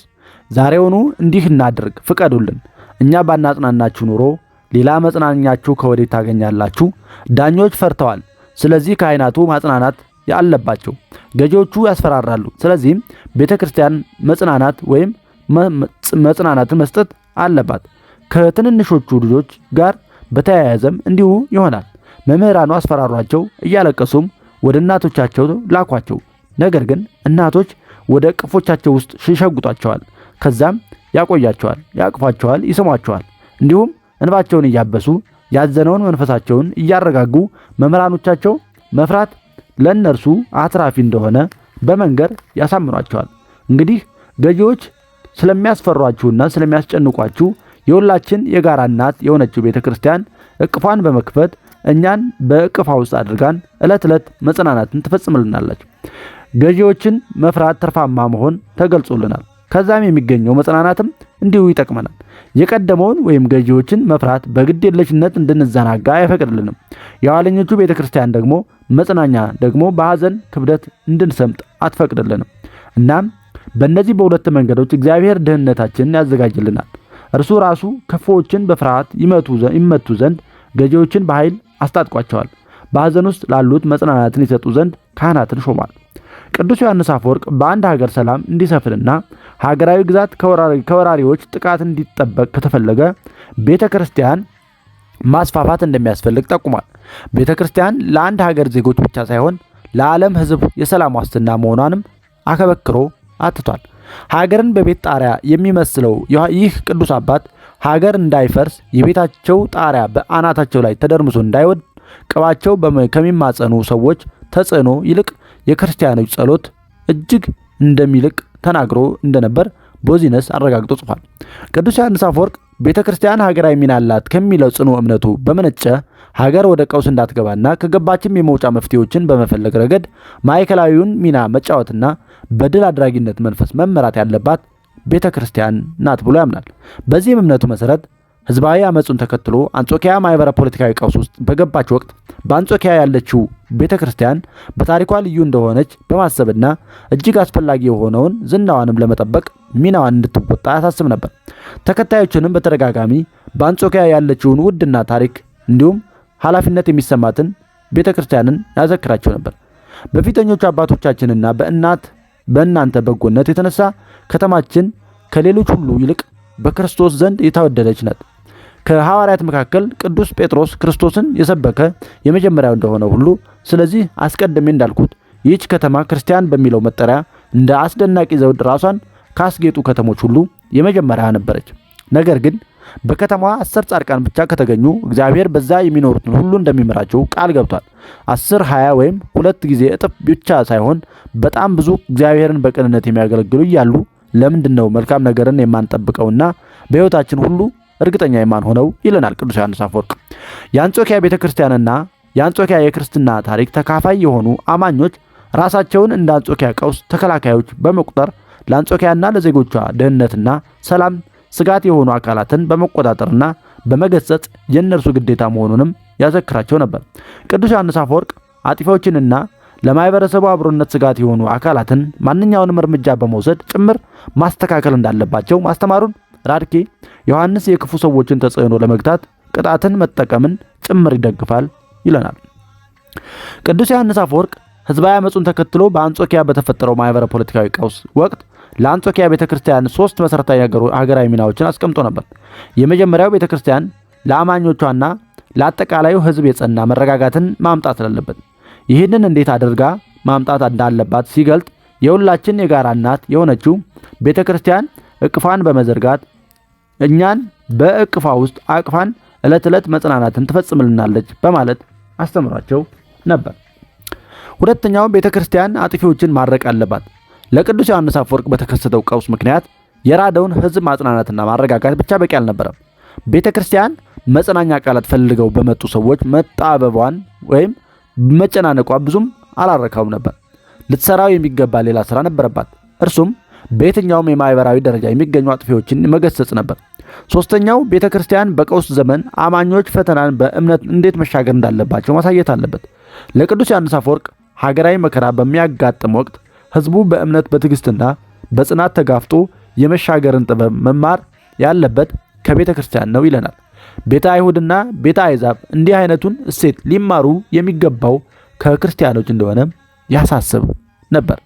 ዛሬውኑ እንዲህ እናድርግ ፍቀዱልን። እኛ ባናጽናናችሁ ኑሮ ሌላ መጽናኛችሁ ከወዴት ታገኛላችሁ? ዳኞች ፈርተዋል፣ ስለዚህ ካህናቱ ማጽናናት አለባቸው። ገዢዎቹ ያስፈራራሉ፣ ስለዚህም ቤተ ክርስቲያን መጽናናት ወይም መጽናናትን መስጠት አለባት። ከትንንሾቹ ልጆች ጋር በተያያዘም እንዲሁ ይሆናል። መምህራኑ አስፈራሯቸው፣ እያለቀሱም ወደ እናቶቻቸው ላኳቸው። ነገር ግን እናቶች ወደ እቅፎቻቸው ውስጥ ይሸጉጧቸዋል። ከዛም ያቆያቸዋል፣ ያቅፏቸዋል፣ ይስሟቸዋል። እንዲሁም እንባቸውን እያበሱ ያዘነውን መንፈሳቸውን እያረጋጉ መምህራኖቻቸው መፍራት ለእነርሱ አትራፊ እንደሆነ በመንገር ያሳምኗቸዋል። እንግዲህ ገዢዎች ስለሚያስፈሯችሁና ስለሚያስጨንቋችሁ የሁላችን የጋራ እናት የሆነችው ቤተክርስቲያን እቅፏን በመክፈት እኛን በእቅፏ ውስጥ አድርጋን ዕለት ዕለት መጽናናትን ትፈጽምልናለች። ገዢዎችን መፍራት ትርፋማ መሆን ተገልጾልናል። ከዛም የሚገኘው መጽናናትም እንዲሁ ይጠቅመናል። የቀደመውን ወይም ገዢዎችን መፍራት በግድ የለሽነት እንድንዘናጋ አይፈቅድልንም። የኋለኞቹ ቤተክርስቲያን ደግሞ መጽናኛ ደግሞ በሐዘን ክብደት እንድንሰምጥ አትፈቅድልንም። እናም በእነዚህ በሁለት መንገዶች እግዚአብሔር ድህነታችንን ያዘጋጅልናል። እርሱ ራሱ ክፉዎችን በፍርሃት ይመቱ ዘንድ ገዢዎችን በኃይል አስታጥቋቸዋል። በሐዘን ውስጥ ላሉት መጽናናትን ይሰጡ ዘንድ ካህናትን ሾሟል። ቅዱስ ዮሐንስ አፈወርቅ በአንድ ሀገር ሰላም እንዲሰፍንና ሀገራዊ ግዛት ከወራሪዎች ጥቃት እንዲጠበቅ ከተፈለገ ቤተክርስቲያን ማስፋፋት እንደሚያስፈልግ ጠቁሟል። ቤተክርስቲያን ለአንድ ሀገር ዜጎች ብቻ ሳይሆን ለዓለም ሕዝብ የሰላም ዋስትና መሆኗንም አከበክሮ አትቷል። ሀገርን በቤት ጣሪያ የሚመስለው ይህ ቅዱስ አባት ሀገር እንዳይፈርስ የቤታቸው ጣሪያ በአናታቸው ላይ ተደርምሶ እንዳይወድ ቅባቸው ከሚማጸኑ ሰዎች ተጽዕኖ ይልቅ የክርስቲያኖች ጸሎት እጅግ እንደሚልቅ ተናግሮ እንደነበር ቦዚነስ አረጋግጦ ጽፏል። ቅዱስ ዮሐንስ አፈወርቅ ቤተክርስቲያን ሀገራዊ ሚና አላት ከሚለው ጽኑ እምነቱ በመነጨ ሀገር ወደ ቀውስ እንዳትገባና ከገባችም የመውጫ መፍትሄዎችን በመፈለግ ረገድ ማዕከላዊውን ሚና መጫወትና በድል አድራጊነት መንፈስ መመራት ያለባት ቤተክርስቲያን ናት ብሎ ያምናል። በዚህም እምነቱ መሰረት ህዝባዊ አመጹን ተከትሎ አንጾኪያ ማህበረ ፖለቲካዊ ቀውስ ውስጥ በገባች ወቅት በአንጾኪያ ያለችው ቤተክርስቲያን በታሪኳ ልዩ እንደሆነች በማሰብና እጅግ አስፈላጊ የሆነውን ዝናዋንም ለመጠበቅ ሚናዋን እንድትወጣ ያሳስብ ነበር። ተከታዮችንም በተደጋጋሚ በአንጾኪያ ያለችውን ውድና ታሪክ እንዲሁም ኃላፊነት የሚሰማትን ቤተክርስቲያንን ያዘክራቸው ነበር። በፊተኞቹ አባቶቻችንና በእናንተ በጎነት የተነሳ ከተማችን ከሌሎች ሁሉ ይልቅ በክርስቶስ ዘንድ የተወደደች ናት። ከሐዋርያት መካከል ቅዱስ ጴጥሮስ ክርስቶስን የሰበከ የመጀመሪያው እንደሆነ ሁሉ ስለዚህ አስቀድሜ እንዳልኩት ይህች ከተማ ክርስቲያን በሚለው መጠሪያ እንደ አስደናቂ ዘውድ ራሷን ካስጌጡ ከተሞች ሁሉ የመጀመሪያ ነበረች። ነገር ግን በከተማዋ 10 ጻድቃን ብቻ ከተገኙ እግዚአብሔር በዛ የሚኖሩትን ሁሉ እንደሚመራቸው ቃል ገብቷል። 10፣ 20 ወይም 2 ጊዜ እጥፍ ብቻ ሳይሆን በጣም ብዙ እግዚአብሔርን በቅንነት የሚያገለግሉ እያሉ ለምንድን ነው መልካም ነገርን የማንጠብቀውና በሕይወታችን ሁሉ እርግጠኛ የማንሆነው ይለናል ቅዱስ ዮሐንስ አፈወርቅ። የአንጾኪያ ቤተክርስቲያንና የአንጾኪያ የክርስትና ታሪክ ተካፋይ የሆኑ አማኞች ራሳቸውን እንደ አንጾኪያ ቀውስ ተከላካዮች በመቁጠር ለአንጾኪያና ለዜጎቿ ደህንነትና ሰላም ስጋት የሆኑ አካላትን በመቆጣጠርና በመገሰጽ የእነርሱ ግዴታ መሆኑንም ያዘክራቸው ነበር። ቅዱስ ዮሐንስ አፈወርቅ አጥፊዎችንና ለማህበረሰቡ አብሮነት ስጋት የሆኑ አካላትን ማንኛውንም እርምጃ በመውሰድ ጭምር ማስተካከል እንዳለባቸው ማስተማሩን ራድኬ ዮሐንስ የክፉ ሰዎችን ተጽዕኖ ለመግታት ቅጣትን መጠቀምን ጭምር ይደግፋል ይለናል። ቅዱስ ዮሐንስ አፈወርቅ ህዝባዊ አመጹን ተከትሎ በአንጾኪያ በተፈጠረው ማህበረ ፖለቲካዊ ቀውስ ወቅት ለአንጾኪያ ቤተክርስቲያን 3 መሰረታዊ ሀገራዊ ሚናዎችን አስቀምጦ ነበር። የመጀመሪያው ቤተክርስቲያን ለአማኞቿና ለአጠቃላዩ ህዝብ የጸና መረጋጋትን ማምጣት አለበት። ይህንን እንዴት አድርጋ ማምጣት እንዳለባት ሲገልጥ የሁላችን የጋራ እናት የሆነችው ቤተክርስቲያን እቅፏን በመዘርጋት እኛን በእቅፏ ውስጥ አቅፋን ዕለት ዕለት መጽናናትን ትፈጽምልናለች በማለት አስተምሯቸው ነበር። ሁለተኛው ቤተክርስቲያን አጥፊዎችን ማድረቅ አለባት። ለቅዱስ ዮሐንስ አፈወርቅ በተከሰተው ቀውስ ምክንያት የራደውን ህዝብ ማጽናናትና ማረጋጋት ብቻ በቂ አልነበረም። ቤተክርስቲያን መጽናኛ ቃላት ፈልገው በመጡ ሰዎች መጣበቧን ወይም መጨናነቋ ብዙም አላረካውም ነበር። ልትሰራው የሚገባ ሌላ ስራ ነበረባት። እርሱም በየትኛውም የማህበራዊ ደረጃ የሚገኙ አጥፊዎችን መገሰጽ ነበር። ሶስተኛው ቤተክርስቲያን በቀውስ ዘመን አማኞች ፈተናን በእምነት እንዴት መሻገር እንዳለባቸው ማሳየት አለበት። ለቅዱስ ዮሐንስ አፈወርቅ ሀገራዊ መከራ በሚያጋጥም ወቅት ህዝቡ በእምነት በትዕግስትና በጽናት ተጋፍጦ የመሻገርን ጥበብ መማር ያለበት ከቤተ ክርስቲያን ነው ይለናል። ቤተ አይሁድና ቤተ አይዛብ እንዲህ አይነቱን እሴት ሊማሩ የሚገባው ከክርስቲያኖች እንደሆነ ያሳስብ ነበር።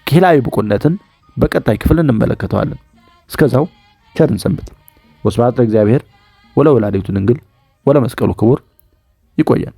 ኪላዊ ብቁነትን በቀጣይ ክፍል እንመለከተዋለን። እስከዛው ቸርን ሰንብት። ወስብሐት ለእግዚአብሔር ወለወላዲቱ ድንግል ወለመስቀሉ ክቡር። ይቆየን።